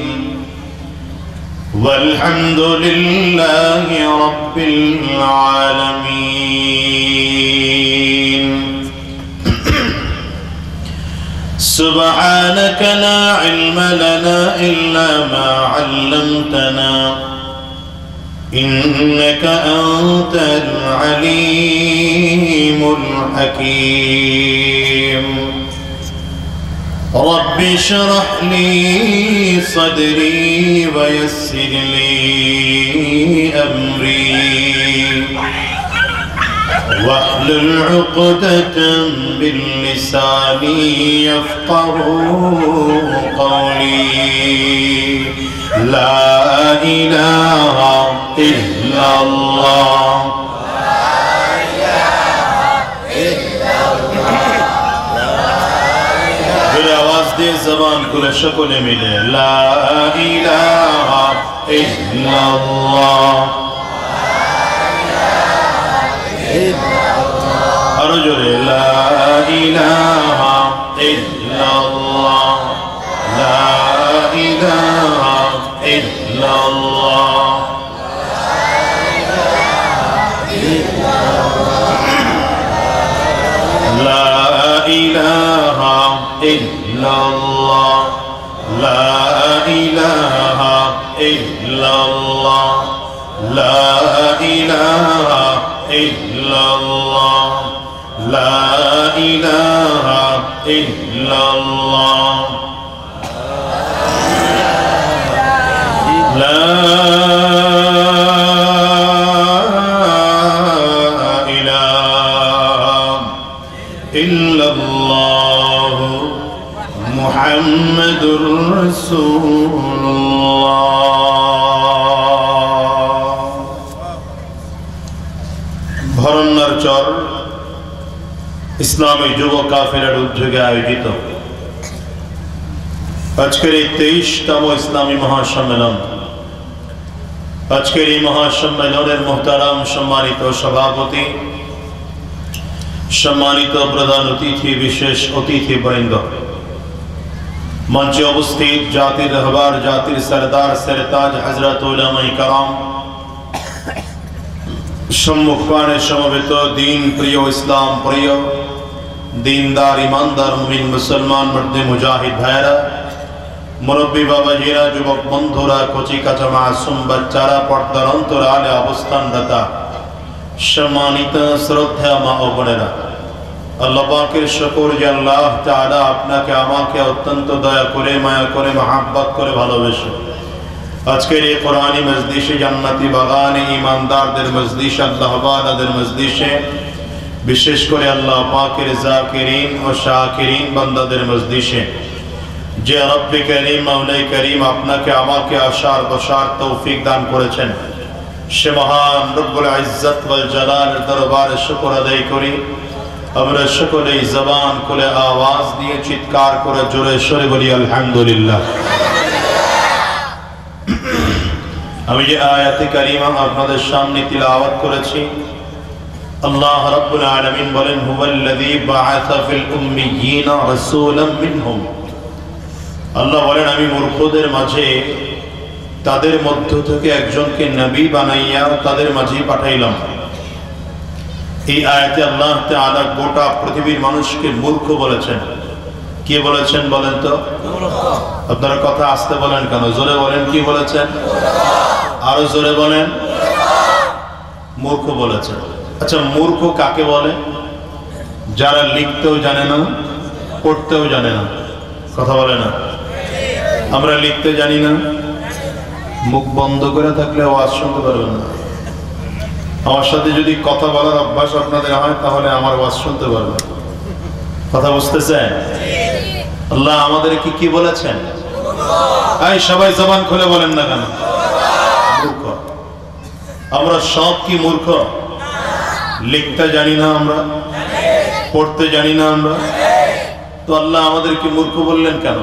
والحمد لله رب العالمين سبحانك لا علم لنا إلا ما علمتنا إنك أنت العليم الحكيم رب اشرح لي صدري ويسر لي أمري واحلل عقدة من لساني يفقهوا قولي لا إله إلا الله بالآواز دي زبان كل شكل ملي لا إله إلا الله أرجو لا إله إلا الله لا إله إلا الله لا إله إلا الله لا إله إلا الله لا إله إلا الله لا إله إلا الله لا إله إلا الله محمد رسول الله ভরন্নার চর ইসলামী যুব কাফেলার উদ্যোগে আয়োজিত আজকের এই 23তম ইসলামী মহাসম্মেলন আজকের এই মহাসম্মেলনের মুহতারাম সম্মানিত সভাপতি সম্মানিত প্রধান অতিথি বিশেষ অতিথিবৃন্দ মঞ্চে উপস্থিত জাতির রহবার জাতির সরদার সরতাজ হযরত উলামায়ে کرام সম্মুখপানে সমবেত দিন প্রিয় ইসলাম প্রিয় দিনদার ইমানদার মুমিন মুসলমান মর্দে মুজাহিদ ভাইরা মুরব্বী বাবাজিরা, যুবক বন্ধুরা, কচি কাঁচা মাসুম বাচ্চারা, পর্দার অন্তরালে অবস্থানরতা, সম্মানিত শ্রদ্ধা মা ও বোনেরা, আল্লাহ পাকের শুকর যে আল্লাহ তাআলা আপনাকে আমাকে অত্যন্ত দয়া করে, মায়া করে, মহাব্বত করে ভালোবেসে আজকের এই কোরআনী মজলিসে, জান্নাতি বাগানে, ঈমানদারদের মজলিসে, আল্লাহ ওয়ালাদের মজলিসে, বিশেষ করে আল্লাহ পাকের জাকিরিন ও শাকিরিন বান্দাদের মজলিসে যে রব্বে করিম, মাওলাই করিম আপনাকে আমাকে আসার বসার তৌফিক দান করেছেন, সে মহান রব্বুল ইজ্জত ওয়াল জালালের দরবারে শুকর আদায় করি। আমরা সকলেই জবান খুলে আওয়াজ দিয়ে চিৎকার করে জোরে সোরে বলি আলহামদুলিল্লাহ। আমি যে আয়াতে কারিমা আপনাদের সামনে তিলাওয়াত করেছি, আল্লাহ রাব্বুল আলামিন বলেন, হুয়াল্লাযী বাআসা ফিল উম্মিয়িনা রাসূলাম মিনহুম। আল্লাহ বলেন, আমি মূর্খদের মাঝে তাদের মধ্য থেকে একজনকে নবী বানাইয়া তাদের মাঝে পাঠাইলাম। এই আয়াতে আল্লাহ তাআলা গোটা পৃথিবীর মানুষকে মূর্খ বলেছেন। কি বলেছেন বলেন তো? আপনারা কথা আস্তে বলেন কেন? জোরে বলেন, কি বলেছেন? আরো জোরে বলেন। মূর্খ বলেছেন। আচ্ছা, মূর্খ কাকে বলে? যারা লিখতেও জানে না, পড়তেও জানে না। কথা বলে না? আমরা লিখতে জানি না, মুখ বন্ধ করে থাকলে আওয়াজ শুনতে পারবেন না। আমার সাথে যদি কথা বলার অভ্যাস আপনাদের হয়, তাহলে আমার আওয়াজ শুনতে পারবেন। কথা বুঝতেছেন? আল্লাহ আমাদেরকে কি বলেছেন? এই সবাই জবান খুলে বলেন না কেন? মূর্খ। আমরা সব কি মূর্খ? লিখতে জানি না আমরা, পড়তে জানি না আমরা, তো আল্লাহ আমাদেরকে মূর্খ বললেন কেন?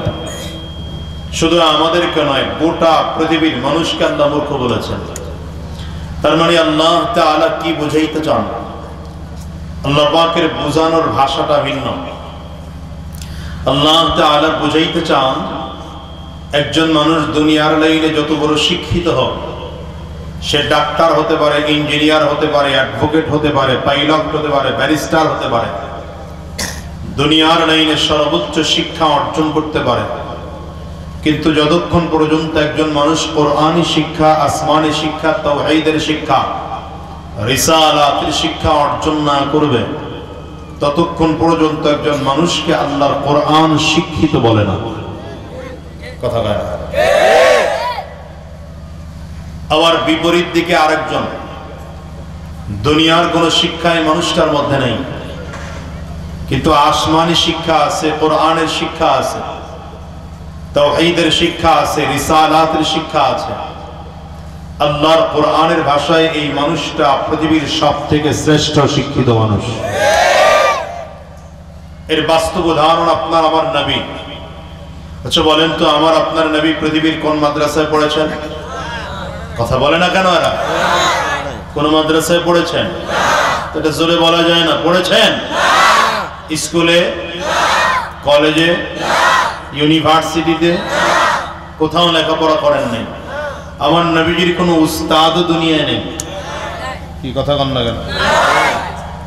শুধু আমাদেরকে নয়, গোটা পৃথিবীর মানুষকে আল্লাহ মূর্খ বলেছেন। তার মানে আল্লাহ তাআলা কি বুঝাইতে চান? আল্লাহ পাকের বোঝানোর ভাষাটা ভিন্ন। আল্লাহ তাআলা বুঝাইতে চান, একজন মানুষ দুনিয়ার লাইনে যত বড় শিক্ষিত হোক, সে ডাক্তার হতে পারে, ইঞ্জিনিয়ার হতে পারে, অ্যাডভোকেট হতে পারে, পাইলট হতে পারে, ব্যারিস্টার হতে পারে, দুনিয়ার লাইনে সর্বোচ্চ শিক্ষা অর্জন করতে পারে, কিন্তু যতক্ষণ পর্যন্ত একজন মানুষ কোরআনী শিক্ষা, আসমানি শিক্ষা, তাওহীদের শিক্ষা, রিসালাতের শিক্ষা অর্জন না করবে, ততক্ষণ পর্যন্ত একজন মানুষকে আল্লাহর কোরআন শিক্ষিত বলে না। কথা বলে না। আবার বিপরীত দিকে আরেকজন, দুনিয়ার কোন শিক্ষায় মানুষটার মধ্যে নেই, কিন্তু আসমানি শিক্ষা আছে, কোরআনের শিক্ষা আছে, তাওহীদের শিক্ষা আছে, রিসালাতের শিক্ষা আছে, আল্লাহর কোরআনের ভাষায় এই মানুষটা পৃথিবীর সবথেকে শ্রেষ্ঠ শিক্ষিত মানুষ। এর বাস্তব উদাহরণ আপনার আমার নবী। আচ্ছা বলেন তো, আমার আপনার নবী পৃথিবীর কোন মাদ্রাসায় পড়েছেন? কথা বলে না কেন এরা? কোন মাদ্রাসায় পড়েছেন? এটা জোরে বলা যায় না। পড়েছেন? স্কুলে, কলেজে, ইউনিভার্সিটিতে? কোথাও লেখাপড়া করেন নাই। আমার নবীজির কোনো উস্তাদ দুনিয়ায় নেই। কি কথা কন না কেন?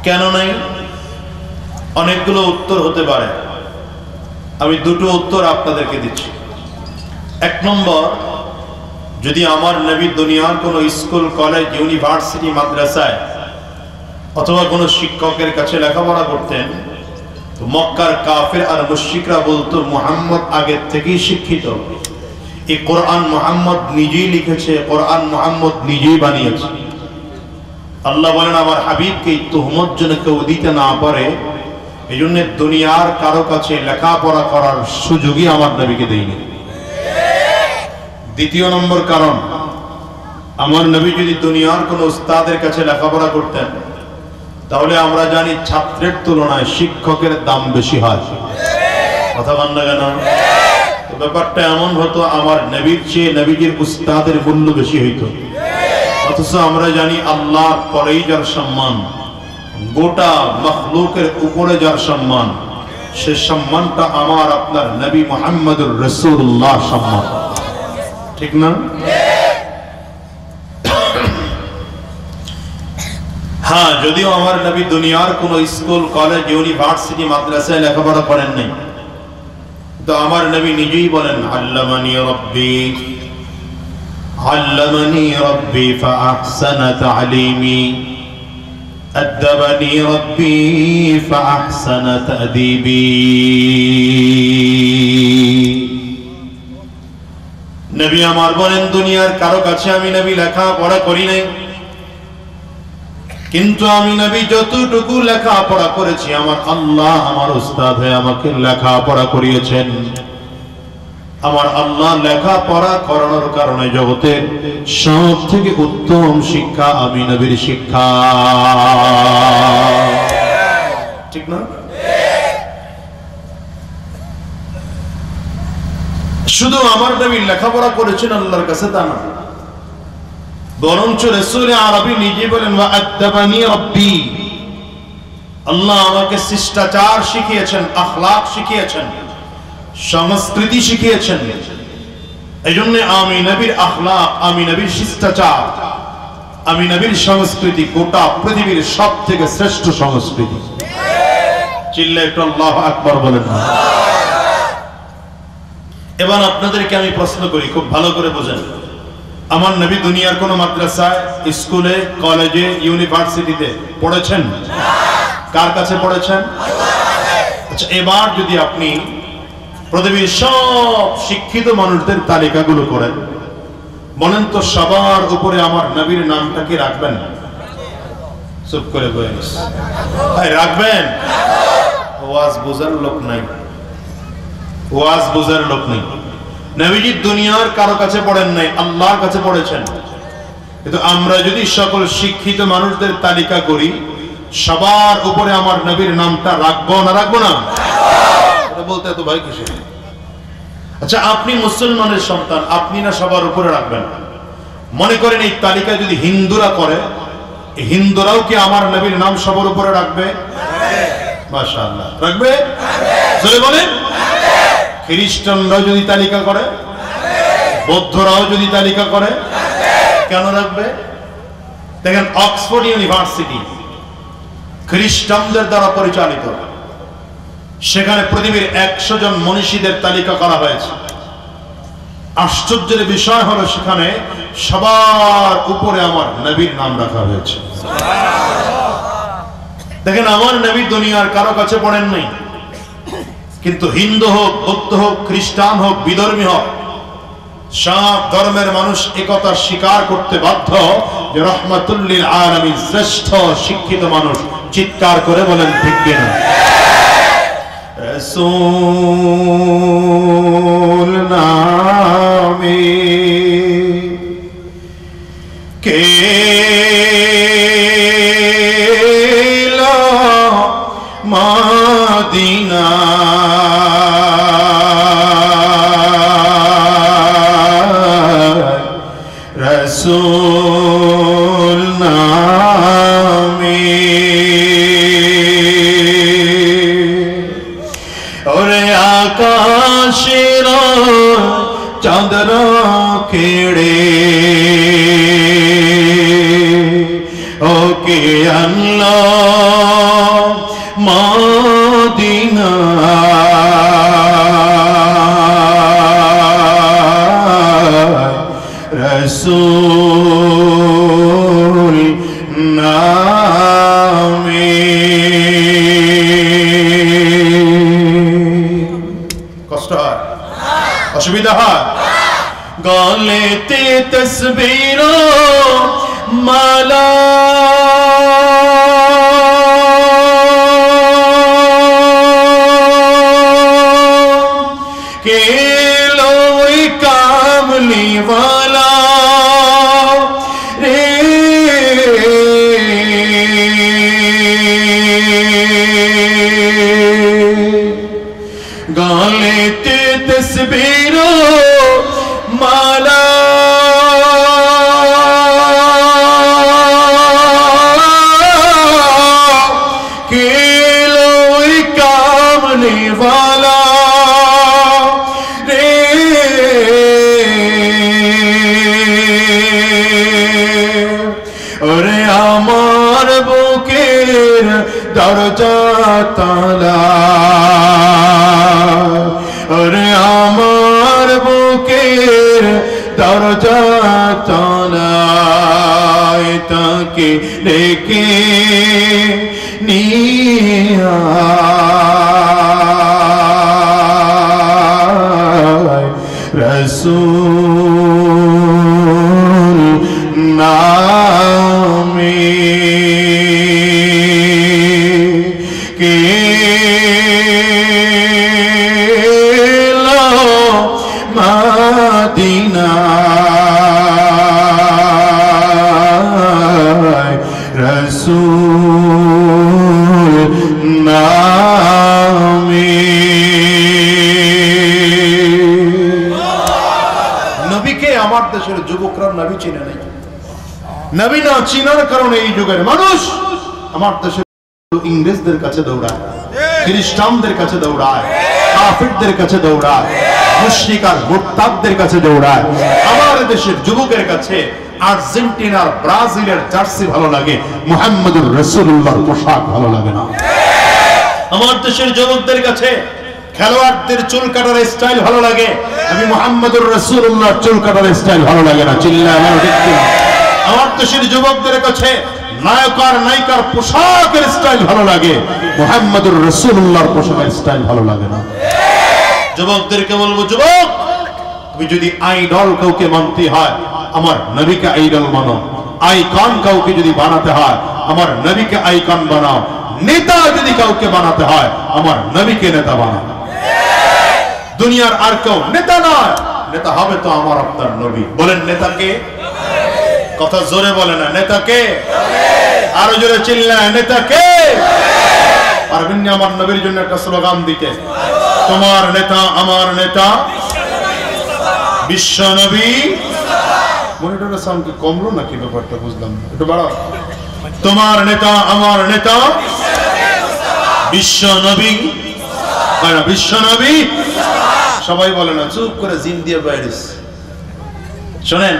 কেন নাই? অনেকগুলো উত্তর হতে পারে, আমি দুটো উত্তর আপনাদেরকে দিচ্ছি। এক নম্বর, যদি আমার নবী দুনিয়ার কোনো স্কুল, কলেজ, ইউনিভার্সিটি, মাদ্রাসায় অথবা কোনো শিক্ষকের কাছে লেখাপড়া করতেন, তো মক্কার কাফের আর মুশরিকরা বলতো মুহাম্মদ আগের থেকেই শিক্ষিত, এই কোরআন মুহাম্মদ নিজেই লিখেছে, কোরআন মুহাম্মদ নিজেই বানিয়েছে। আল্লাহ বলেন, আমার হাবিবকে এই তুহমত যেন কেউ দিতে না পারে, এই জন্য দুনিয়ার কারো কাছে লেখাপড়া করার সুযোগই আমার নবীকে দেয়নি। দ্বিতীয় নম্বর কারণ, আমার নবী যদি দুনিয়ার কোন উস্তাদের কাছে লেখাপড়া করতেন, তাহলে আমরা জানি ছাত্রের তুলনায় শিক্ষকের দাম বেশি হয়। কথা বল না কেন? তো ব্যাপারটা এমন হতো, আমার নবীর চেয়ে নবীজির উস্তাদের মূল্য বেশি হইত। অথচ আমরা জানি আল্লাহর পরেই যার সম্মান, গোটা মখলুকের উপরে যার সম্মান, সে সম্মানটা আমার আপনার নবী মুহাম্মদুর রাসূলুল্লাহ সম্মান। ঠিক না? হ্যাঁ, যদিও আমার নবী দুনিয়ার কোন স্কুল, কলেজ, ইউনিভার্সিটি, মাদ্রাসায় লেখাপড়া করেন নাই, তো আমার নবী নিজেই বলেন আল্লামানি রব্বি ফাআহসানা তা'লিমি আদাবানি রব্বি ফাআহসানা তা'দীবি। নবী আমার বলেন দুনিয়ার কারো কাছে আমি নবী লেখাপড়া করি নাই, কিন্তু আমি নবী যতটুকু লেখাপড়া করেছি আমার আল্লাহ আমার উস্তাদ হয়ে আমাকে লেখাপড়া করিয়েছেন। আমার আল্লাহ লেখাপড়া করানোর কারণে জগতের সব থেকে উত্তম শিক্ষা আমি নবীর শিক্ষা। ঠিক না? শুধু আমার নবী লেখাপড়া করেছেন আল্লাহর কাছে তা না, বরঞ্চ রাসূল আরবি নিজে বলেন ওয়া আদাবানি রব্বি, আল্লাহ আমাকে শিষ্টাচার শিখিয়েছেন, আখলাক শিখিয়েছেন, সংস্কৃতি শিখিয়েছেন। এইজন্য আমি নবীর আখলাক, আমি নবীর শিষ্টাচার, আমি নবীর সংস্কৃতি গোটা পৃথিবীর সবথেকে শ্রেষ্ঠ সংস্কৃতি। চিল্লায় একটু আল্লাহু আকবার বলেন না। এবার আপনাদেরকে আমি প্রশ্ন করি, খুব ভালো করে বোঝেন। আমার নবী দুনিয়ার কোন মাদ্রাসায়, স্কুলে, কলেজে, ইউনিভার্সিটিতে পড়েছেন? কার কাছে পড়েছেন? আচ্ছা, এবার যদি আপনি পৃথিবীর সব শিক্ষিত মানুষদের তালিকাগুলো করেন, বলেন তো সবার উপরে আমার নবীর নামটা কি রাখবেন? চুপ করে বলেন, ভাই রাখবেন? ওয়াজ বোঝার লোক নাই, ওয়াজ বোঝার লোক নেই। নবীজি দুনিয়ার কারো কাছে পড়েন নাই, আল্লাহর কাছে পড়েছেন। কিন্তু আমরা যদি সকল শিক্ষিত মানুষদের তালিকা করি, সবার উপরে আমার নবীর নামটা রাখবো না রাখবো না? এটা বলতে এত ভয় কিসের? আচ্ছা, আপনি মুসলমানের সন্তান, আপনি না সবার উপরে রাখবেন? মনে করেন এই তালিকা যদি হিন্দুরা করে, হিন্দুরাও কি আমার নবীর নাম সবার উপরে রাখবে? মাশাআল্লাহ, রাখবে? জোরে বলেন। খ্রিস্টানরাও যদি তালিকা করে, বৌদ্ধরাও যদি তালিকা করে, কেন রাখবে? দেখেন, অক্সফোর্ড ইউনিভার্সিটি খ্রিস্টানদের দ্বারা পরিচালিত, সেখানে পৃথিবীর 100 জন মনীষীদের তালিকা করা হয়েছে। আশ্চর্যের বিষয় হলো সেখানে সবার উপরে আমার নবীর নাম রাখা হয়েছে। দেখেন, আমার নবী দুনিয়ার কারো কাছে পড়েন নাই, কিন্তু হিন্দু হোক, বৌদ্ধ হোক, খ্রিস্টান হোক, বিধর্মী হোক, সব ধর্মের মানুষ একথা স্বীকার করতে বাধ্য যে রহমাতুল লিল আলামিন শ্রেষ্ঠ শিক্ষিত মানুষ। চিৎকার করে বলেন ঠিক কিনা? রাসূল নামে কে মদিনা, রাসূল নামে ওরে আকাশের চাঁদর কেড়ে ওকে আনলো মদিনা, রাসূল নামে। কষ্ট হয়? অসুবিধা হয়? গলেতে তসবির মালা के लोई कामली वाला रे, गालेते तस्बीरो माला के लोई कामली वाला ওরে আমার বুকের দরজা তালা, ওরে বুকের দরজা তলায় তাকে ডেকে নিয়ে আয় রাসূল নামে কে মদিনায় রাসূল নামে। নবীকে আমার দেশের যুবকরা নবী চিনে নাই। নবী না চিনার কারণে এই যুগের মানুষ আমার দেশের ইংরেজদের কাছে দৌড়ায়, খ্রিস্টানদের কাছে দৌড়ায়, কাফিরদের কাছে দৌড়ায়, মুশরিক আর মুরতাদদের কাছে দৌড়ায়। আমার দেশের যুবকের কাছে আর্জেন্টিনার ব্রাজিলের জার্সি ভালো লাগে, মুহাম্মদুর রাসূলুল্লাহর পোশাক ভালো লাগে না। আমার দেশের যুবকদের কাছে খেলোয়াড়দের চুল কাটার স্টাইল ভালো লাগে, আমি মুহাম্মদুর রাসূলুল্লাহর চুল কাটার স্টাইল ভালো লাগে না। চিল্লায় আমার ঠিক কিনা? আমার দেশের যুবকদের কাছে নায়ক আর নায়িকার পোশাকের স্টাইল ভালো লাগে, মুহাম্মদুর রাসূলুল্লাহর পোশাকের স্টাইল ভালো লাগে না। যুবকদেরকে বলবো, যুবক তুমি যদি আইডল কাউকে মানতে হয় আমার নবীকে আইডল মানো, আইকন কাউকে যদি বানাতে হয় আমার নবীকে আইকন বানাও, নেতা যদি কাউকে বানাতে হয় আমার নবীকে নেতা বানাও। দুনিয়ার আর কেউ নেতা নয়, নেতা হবে তো আমার আপনার নবী। বলেন নেতাকে, কথা জোরে বলে না, নেতাকে আরো জোরে চিল্লায়, নেতাকে। পারবেন না আমার নবীর জন্য একটা স্লোগান দিতে? তোমার নেতা আমার নেতা বিশ্ব নবী। মনিটরের সাউন্ড কি কমলো নাকি? ব্যাপারটা বুঝলাম না, একটু বাড়াও। তোমার নেতা আমার নেতা বিশ্ব নবী, বিশ্ব নবী। সবাই বলে না, চুপ করে জিম দিয়ে বাইরিস। শোনেন,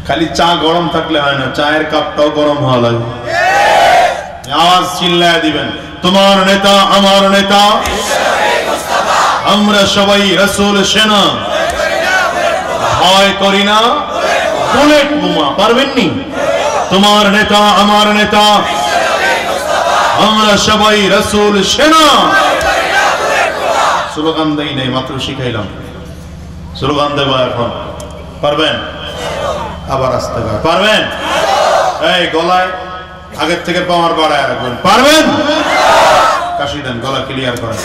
খালি চা গরম থাকলে হয় না, চায়ের কাপটাও গরম হওয়া লাগে। আওয়াজ চিল্লায় দিবেন, তোমার নেতা আমার নেতা, আমরা সবাই রাসূল সেনা, ভয় করি না বুলেট বোমা। পারবেননি? তোমার নেতা আমার নেতা, আমরা সবাই রাসূল সেনা। স্লোগান দেই নাই, মাত্র শিখাইলাম। স্লোগান দেব এখন, পারবেন? আবার আসতে পারবেন? এই গলায় আগের থেকে পাওয়ার বাড়ায় রাখবেন, পারবেন? কাশি দেন, গলা ক্লিয়ার করেন,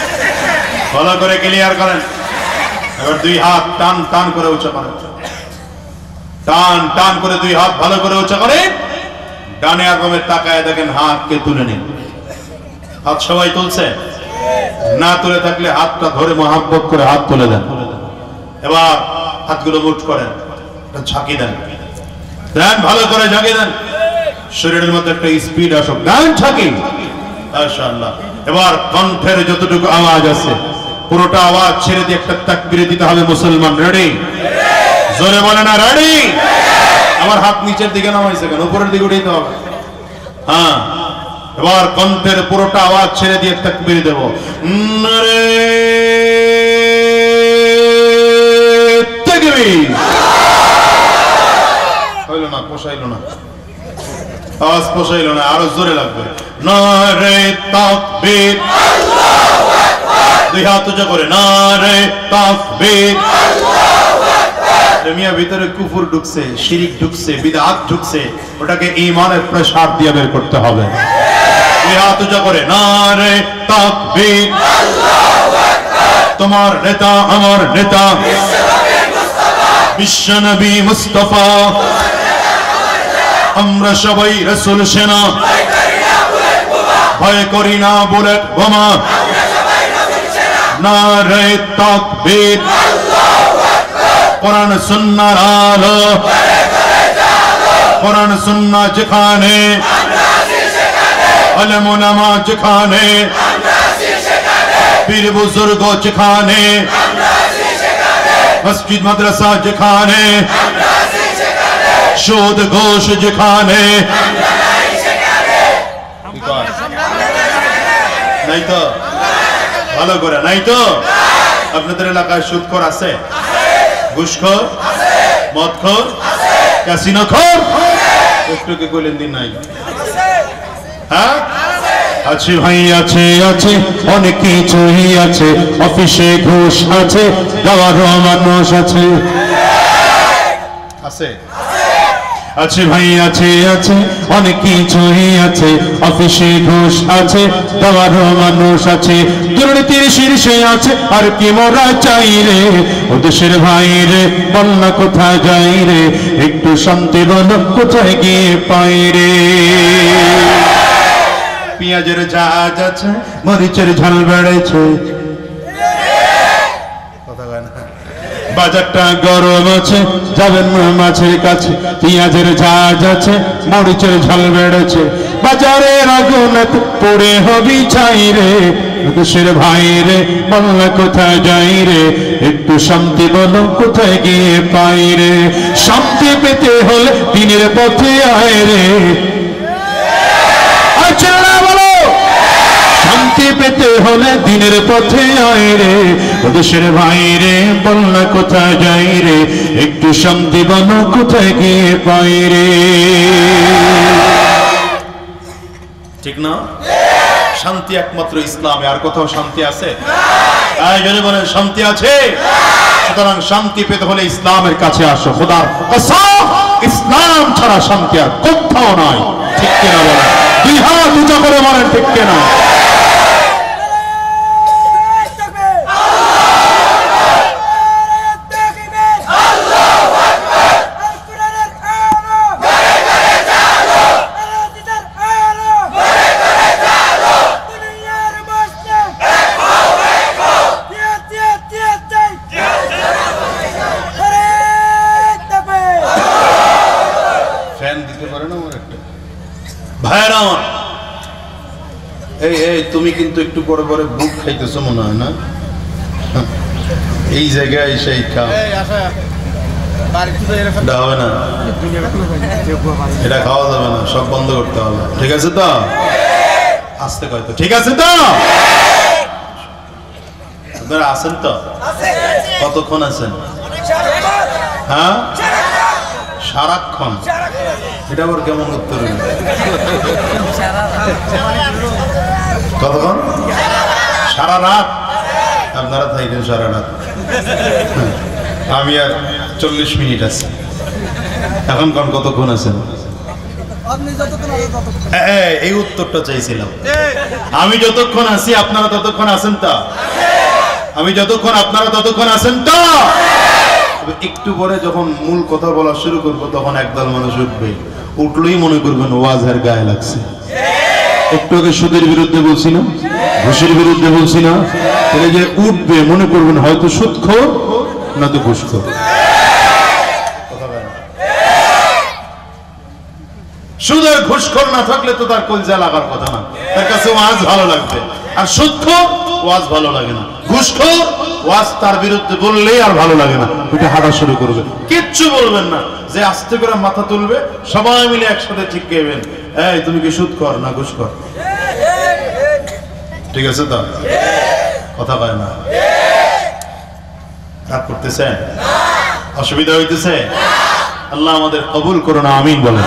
গলা করে ক্লিয়ার করেন। এবার দুই হাত টান টান করে উঁচা করেন, টান টান করে দুই হাত ভালো করে উঁচা করে ডানে আগামে তাকায় দেখেন, হাতকে তুলে নিন। হাত সবাই তুলছে? না তুলে থাকলে হাতটা ধরে মহাব্বত করে হাত তুলে দেন। এবার হাতগুলো মুঠ করেন, ঝাঁকি দেন, দেন ভালো করে ঝাঁকি দেন, শরীরের মধ্যে একটা স্পিড আসুক, দেন ঝাঁকি। মাশাআল্লাহ। এবার কণ্ঠের যতটুকু আওয়াজ আছে পুরোটা আওয়াজ ছেড়ে দিয়ে একটা তাকবীর দিতে হবে। মুসলমান রেডি? জোরে বলে না, রেডি? আমার হাত নিচের দিকে নামাইছে কেন? উপরের দিকে উঠাইতে হবে। হ্যাঁ, এবার কণ্ঠের পুরোটা আওয়াজ ছেড়ে দিয়ে তাকবীর দেব। নারে তাকবীর। হইল না, পোষাইল না, আওয়াজ পোষাইল না, আরো জোরে লাগবে। নারে তাকবীর, আল্লাহু আকবার। দুই হাত উঁচা করে নারে তাকবীর, আল্লাহু আকবার। মিয়া ভিতরে কুফর ঢুকছে, শিরিক ঢুকছে, বিদআত ঢুকছে, ওটাকে ঈমানের প্রেসার দিয়ে বের করতে হবে। দুই হাত উঁচা করে নারে তাকবীর, আল্লাহু আকবার। তোমার নেতা আমার নেতা বিশ্বনবী মুস্তাফা, আমরা সবাই রাসূল সেনা, ভয় করি না বুলেট বোমা। নারে তাকবীর, আল্লাহু আকবার। কোরআন সুন্নাহর আলো, কোরআন সুন্নাহ যেখানে, আলেম ওলামা যেখানে, পীর বুজুর্গ যেখানে, মসজিদ মাদ্রাসা যেখানে, সুদ ঘোষ যেখানে, নাই তো? ভালো করে নাই তো? আপনাদের এলাকায় সুদখোর আছে? ঘুষখোর মদখোর ক্যাসিনোখোর একটু কে কইলেন দিন নাই হ্যাঁ আছে ভাই আছে আছে অনেক কিছুই আছে অফিসে ঘুষ আছে গাওয়ারও মানুষ আছে আছে আছে ভাই আছে আছে অনেক কিছুই আছে অফিসে ঘুষ আছে গাওয়ারও মানুষ আছে দুর্নীতির শীর্ষে আছে আর কি মোরা চাই রে ও দেশের ভাই রে বল না কোথায় যাই রে একটু শান্তি বল কোথায় গিয়ে পাই রে পেঁয়াজের ঝাঁজ আছে মরিচের ঝাল বেড়েছে বাজারটা গরম আছে যাবেন মাছের কাছে পেঁয়াজের ঝাঁজ আছে মরিচের ঝাল বেড়েছে বাজারের আগুন পড়ে হবি ছাই রে দেশের ভাই রে বললা কোথায় যাই রে একটু শান্তি বলো কোথায় গিয়ে পাই রে শান্তি পেতে হলে দিনের পথে আয় রে শান্তি পেতে হলে দিনের পথে আয় রে দেশের ভাই রে বল না কোথায় যাই রে একটু শান্তি বল কোথায় গিয়ে পাই রে ঠিক না শান্তি একমাত্র ইসলামে আর কোথাও শান্তি আছে যদি বলেন শান্তি আছে সুতরাং শান্তি পেতে হলে ইসলামের কাছে আসো খোদার কসম ইসলাম ছাড়া শান্তি আর কোথাও নয় ঠিক কিনা বলেন দুই হাত উঁচা করে বলেন ঠিক কিনা তুমি কিন্তু একটু পরে পরে বুক খাইতেছো মনে হয় না এই জায়গায় সেই খাও হবে না এটা খাওয়া যাবে না সব বন্ধ করতে হবে ঠিক আছে তো আসতে কয়তো ঠিক আছে তো আপনারা আছেন তো কতক্ষণ আছেন হ্যাঁ সারাক্ষণ এটা আবার কেমন উত্তর কতক্ষণ সারা রাত আপনারা থাকবেন সারা রাত আমি আর 40 মিনিট আছে এখন কোন কতক্ষণ আছেন এই উত্তরটা চাইছিলাম আমি যতক্ষণ আছি আপনারা ততক্ষণ আছেন তো আমি যতক্ষণ আপনারা ততক্ষণ আছেন তো একটু পরে যখন মূল কথা বলা শুরু করবো তখন একদল মানুষ উঠবে উঠলেই মনে করবেন ওয়াজের গায়ে লাগছে একটু আগে সুদের বিরুদ্ধে বলছি না ঘুষের বিরুদ্ধে বলছি না তাহলে যে উঠবে মনে করবেন হয়তো সুদখোর না তো ঘুষখোর সুদের ঘুষখোর না থাকলে তো তার কলজা লাগার কথা না তার কাছে ওয়াজ ভালো লাগবে আর সুদখোর ওয়াজ ভালো লাগে না ঘুষখোর ওয়াজ তার বিরুদ্ধে বললেই আর ভালো লাগে না ওইটা হাঁটা শুরু করবে কিচ্ছু বলবেন না যে আস্তে করে মাথা তুলবে সবাই মিলে একসাথে ঠিক করবেন এই তুমি কি সুদখোর না ঘুষখোর ঠিক আছে তো কথা কয় না রাগ করতেছেন অসুবিধা হইতেছে আল্লাহ আমাদের কবুল করুন আমিন বলেন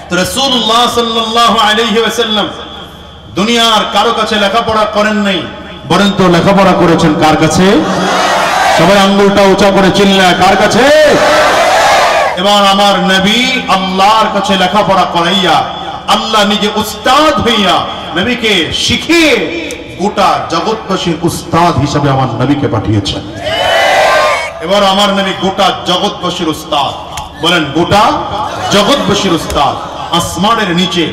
তো রাসূলুল্লাহ সাল্লাল্লাহু আলাইহি ওয়াসাল্লাম দুনিয়ার কারো কাছে লেখাপড়া করেন নাই বরং তো লেখাপড়া করেছেন কার কাছে সবাই আঙ্গুলটা উঁচা করে চিল্লায় কার কাছে এবার আমার নবী আল্লাহর কাছে লেখাপড়া করাইয়া আল্লাহ নিজে উস্তাদ হইয়া নবীকে শিখিয়ে গোটা জগৎবাসীর উস্তাদ হিসেবে আমার নবীকে পাঠিয়েছেন এবার আমার নবী গোটা জগৎবাসীর উস্তাদ বলেন গোটা জগৎবাসীর উস্তাদ আসমানের নিচে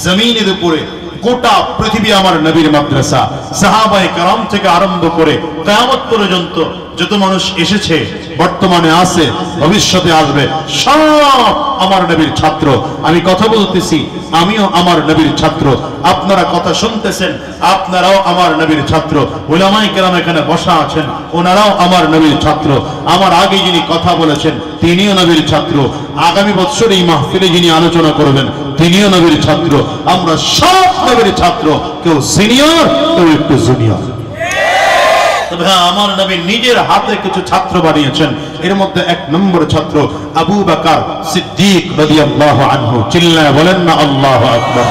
জমিনের উপরে গোটা পৃথিবী আমার নবীর মাদ্রাসা সাহাবায়ে কেরাম থেকে আরম্ভ করে কিয়ামত পর্যন্ত যত মানুষ এসেছে বর্তমানে আছে ভবিষ্যতে আসবে সব আমার নবীর ছাত্র আমি কথা বলতেছি আমিও আমার নবীর ছাত্র আপনারা কথা শুনতেছেন আপনারাও আমার নবীর ছাত্র উলামায়ে কেরাম এখানে বসা আছেন ওনারাও আমার নবীর ছাত্র আমার আগে যিনি কথা বলেছেন তিনিও নবীর ছাত্র আগামী বছর এই মাহফিলে যিনি আলোচনা করবেন তিনিও নবীর ছাত্র আমরা সব নবীর ছাত্র কেউ সিনিয়র কেউ একটু জুনিয়র তবে আমার নবী নিজের হাতে কিছু ছাত্র বানিয়েছেন। এর মধ্যে এক নম্বর ছাত্র আবু বকর সিদ্দিক রাদিয়াল্লাহু আনহু। চিল্লায় বলেন না আল্লাহু আকবার।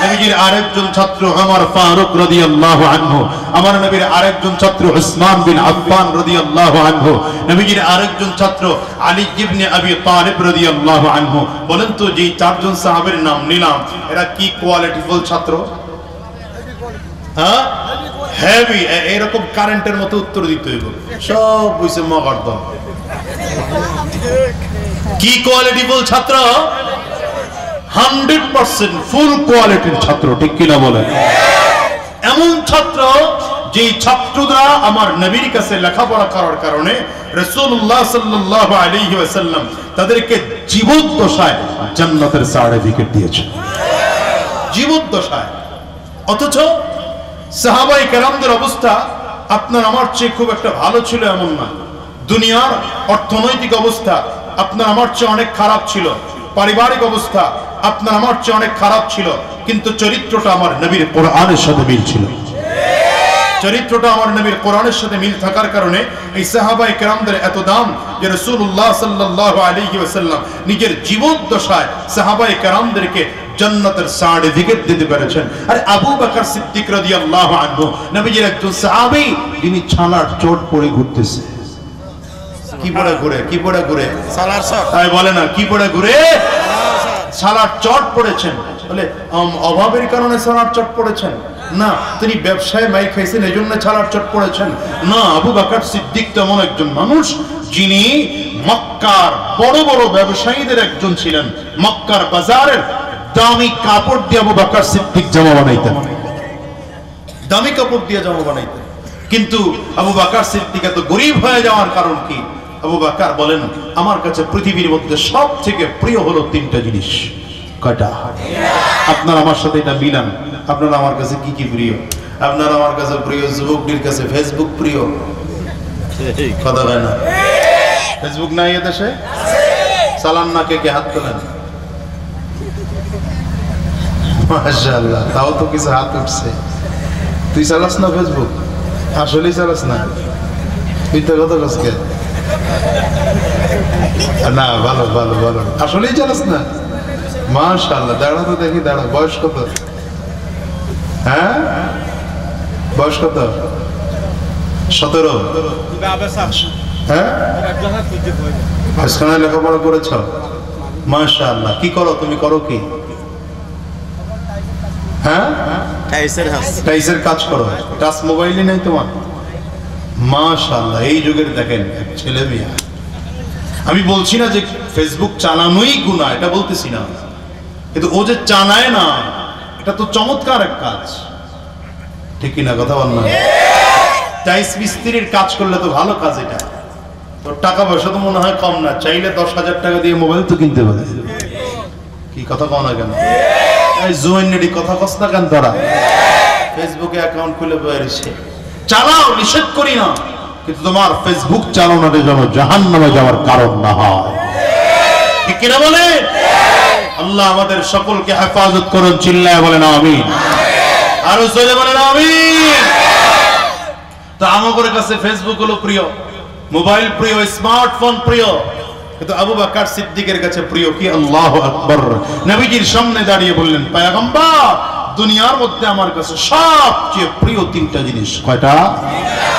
নবীজির আরেকজন ছাত্র ওমর ফারুক রাদিয়াল্লাহু আনহু। আমার নবীর আরেকজন ছাত্র উসমান বিন আফফান রাদিয়াল্লাহু আনহু। নবীজির আরেকজন ছাত্র আলী ইবনে আবি তালিব রাদিয়াল্লাহু আনহু। বলেন তো যে চারজন সাহাবীর নাম নিলাম এরা কি কোয়ালিটিফুল ছাত্র? হ্যাঁ, হেভি। এরকম কারেন্টের মতো উত্তর দিতে হইব, সব বুঝছে মগর্দ। কি কোয়ালিটিফুল ছাত্র? 100% ফুল কোয়ালিটির ছাত্র, ঠিক কিনা বলেন? এমন ছাত্র যে ছাত্ররা আমার নবীর কাছে লেখাপড়া করার কারণে রাসূলুল্লাহ সাল্লাল্লাহু আলাইহি ওয়াসাল্লাম তাদেরকে জীবদ্দশায় জান্নাতের সার্টিফিকেট দিয়েছেন, জীবদ্দশায়। অথচ সাহাবায়ে কেরামদের অবস্থা আপনার আমার চেয়ে খুব একটা ভালো ছিল এমন না। দুনিয়ার অর্থনৈতিক অবস্থা আপনার আমার চেয়ে অনেক খারাপ ছিল, পারিবারিক অবস্থা আপনার আমার চেয়ে অনেক খারাপ ছিল, কিন্তু চরিত্রটা আমার নবীর কোরআনের সাথে মিল ছিল। চরিত্রটা আমার নবীর কোরআনের সাথে মিল থাকার কারণে এই সাহাবায়ে কেরামদের এত দাম যে রাসূলুল্লাহ সাল্লাল্লাহু আলাইহি ওয়াসাল্লাম নিজের জীবদ্দশায় সাহাবায়ে কেরামদেরকে জান্নাতের সার্টিফিকেট দিতে পেরেছেন। আর আবু বকর সিদ্দিক রাদিয়াল্লাহু আনহু নবীজির একজন সাহাবী, যিনি ছালার চোট পড়ে ঘুরতেছে। কি পড়ে ঘুরে? কি পড়ে ঘুরে? ছালার চট। তাই বলে না, কি পড়ে ঘুরে? ছালার চট পড়েছেন। বলে অভাবের কারণে ছালার চট পড়েছেন না, তিনি ব্যবসায় মাই খাইছেন এই জন্য ছালার চট পড়েছেন না। আবু বকর সিদ্দিক তেমন একজন মানুষ যিনি মক্কার বড় বড় ব্যবসায়ীদের একজন ছিলেন। মক্কার বাজারের দামি কাপড় দিয়ে আবু বকর সিদ্দিক জামা বানাইতেন, দামি কাপড় দিয়ে জামা বানাইতেন। কিন্তু আবু বকর সিদ্দিক এত গরিব হয়ে যাওয়ার কারণ কি? আবু বকর বলেন, আমার কাছে পৃথিবীর মধ্যে সব থেকে প্রিয় হলো তিনটা জিনিস। কয়টা? আপনার আমার সাথে এটা মিলান। আপনার আমার কাছে কি কি প্রিয়? আপনার আমার কাছে প্রিয় যুবকদের কাছে ফেসবুক প্রিয়। কথা হয় না? ফেসবুক নাই এদেশে? চালান না, কে কে হাত তোলেন? মাশাআল্লাহ, তাও তো কিছু হাত উঠছে। তুই চালাস না ফেসবুক? আসলেই চালাস না? মিথ্যা কথা কসকে না? ভালো ভালো ভালো, আসলেই চালাস না? মাশাআল্লাহ। দাঁড়া তো দেখি, দাঁড়া। বয়স কত? হ্যাঁ, বয়স কত? 17? হ্যাঁ, হাসখানায় লেখাপড়া করেছ? মাশাআল্লাহ। কি করো তুমি? করো কি? হ্যাঁ, টাইসের কাজ করো। টাচ মোবাইলই নেই তোমার? মাশাআল্লাহ। এই যুগের দেখেন ছেলে মেয়ে। আমি বলছি না যে ফেসবুক চালানোই গুনাহ, এটা বলতেছি না, কিন্তু ও যে চালায় না এটা তো চমৎকার এক কাজ, ঠিক কিনা? কথা বল না? টাইস মিস্ত্রির কাজ করলে তো ভালো কাজ এটা। তোর টাকা পয়সা তো মনে হয় কম না, চাইলে 10,000 টাকা দিয়ে মোবাইল তো কিনতে পারে। কি কথা কও না কেন? জুয়েন্নেডি কথা কস না কেন? তোরা ফেসবুকে অ্যাকাউন্ট খুলে বেরিয়েছে। চালাও, নিষেধ করি না, কিন্তু তোমার ফেসবুক চালানোর জন্য জাহান্নামে যাওয়ার কারণ না হয়, ঠিক কিনা বলে? আল্লাহ আমাদের সকলকে হেফাজত করুন। চিল্লায় বলেন আমিন। আরো জোরে বলেন আমিন। তো আমাদের কাছে ফেসবুক হলো প্রিয়, মোবাইল প্রিয়, স্মার্টফোন প্রিয়, কিন্তু আবু বকর সিদ্দিকের কাছে প্রিয় কি? আল্লাহু আকবার। নবীজির সামনে দাঁড়িয়ে বললেন, পয়গম্বর, দুনিয়ার মধ্যে আমার কাছে সবচেয়ে প্রিয় তিনটা জিনিস। কয়টা?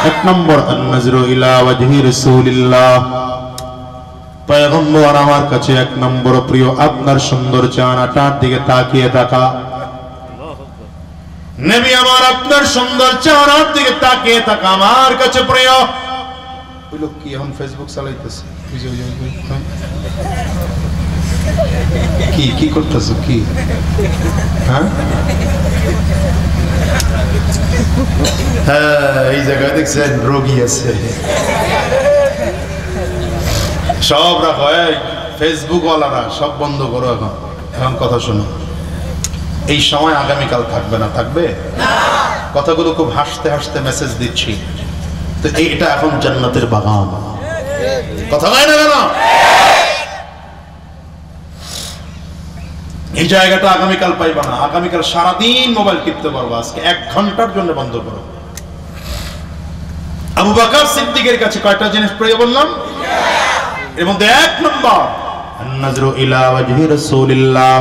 এক নম্বর, আন-নাজরু ইলা ওয়াজহি রাসূলিল্লাহ। পয়গম্বর, আমার কাছে এক নম্বর প্রিয় আপনার সুন্দর চেহারাটার দিকে তাকিয়ে থাকা। নবী আমার, আপনার সুন্দর চেহারার দিকে তাকিয়ে থাকা আমার কাছে প্রিয়। ওই লোক কি এখন ফেসবুক চালাইতেছে? কি কি করতেছো? কি? হ্যাঁ, এই জায়গায় দেখছেন রোগী আছে। সব রাখো, ফেসবুক ওয়ালারা সব বন্ধ করো। এখন এখন কথা শোনো, এই সময় আগামীকাল থাকবে না। থাকবে? কথাগুলো খুব হাসতে হাসতে মেসেজ দিচ্ছি। তো এটা এখন জান্নাতের বাগান। কথা হয় না কেন? এই জায়গাটা আগামীকাল পাইবা না। আগামীকাল সারাদিন মোবাইল টিপতে পারবো, আজকে 1 ঘন্টার জন্য বন্ধ করো। আবু বকর সিদ্দিকের কাছে কয়টা জিনিস প্রিয় বললাম? এর মধ্যে এক নম্বর, আন-নাজরু ইলা ওয়াজহি রাসূলিল্লাহ,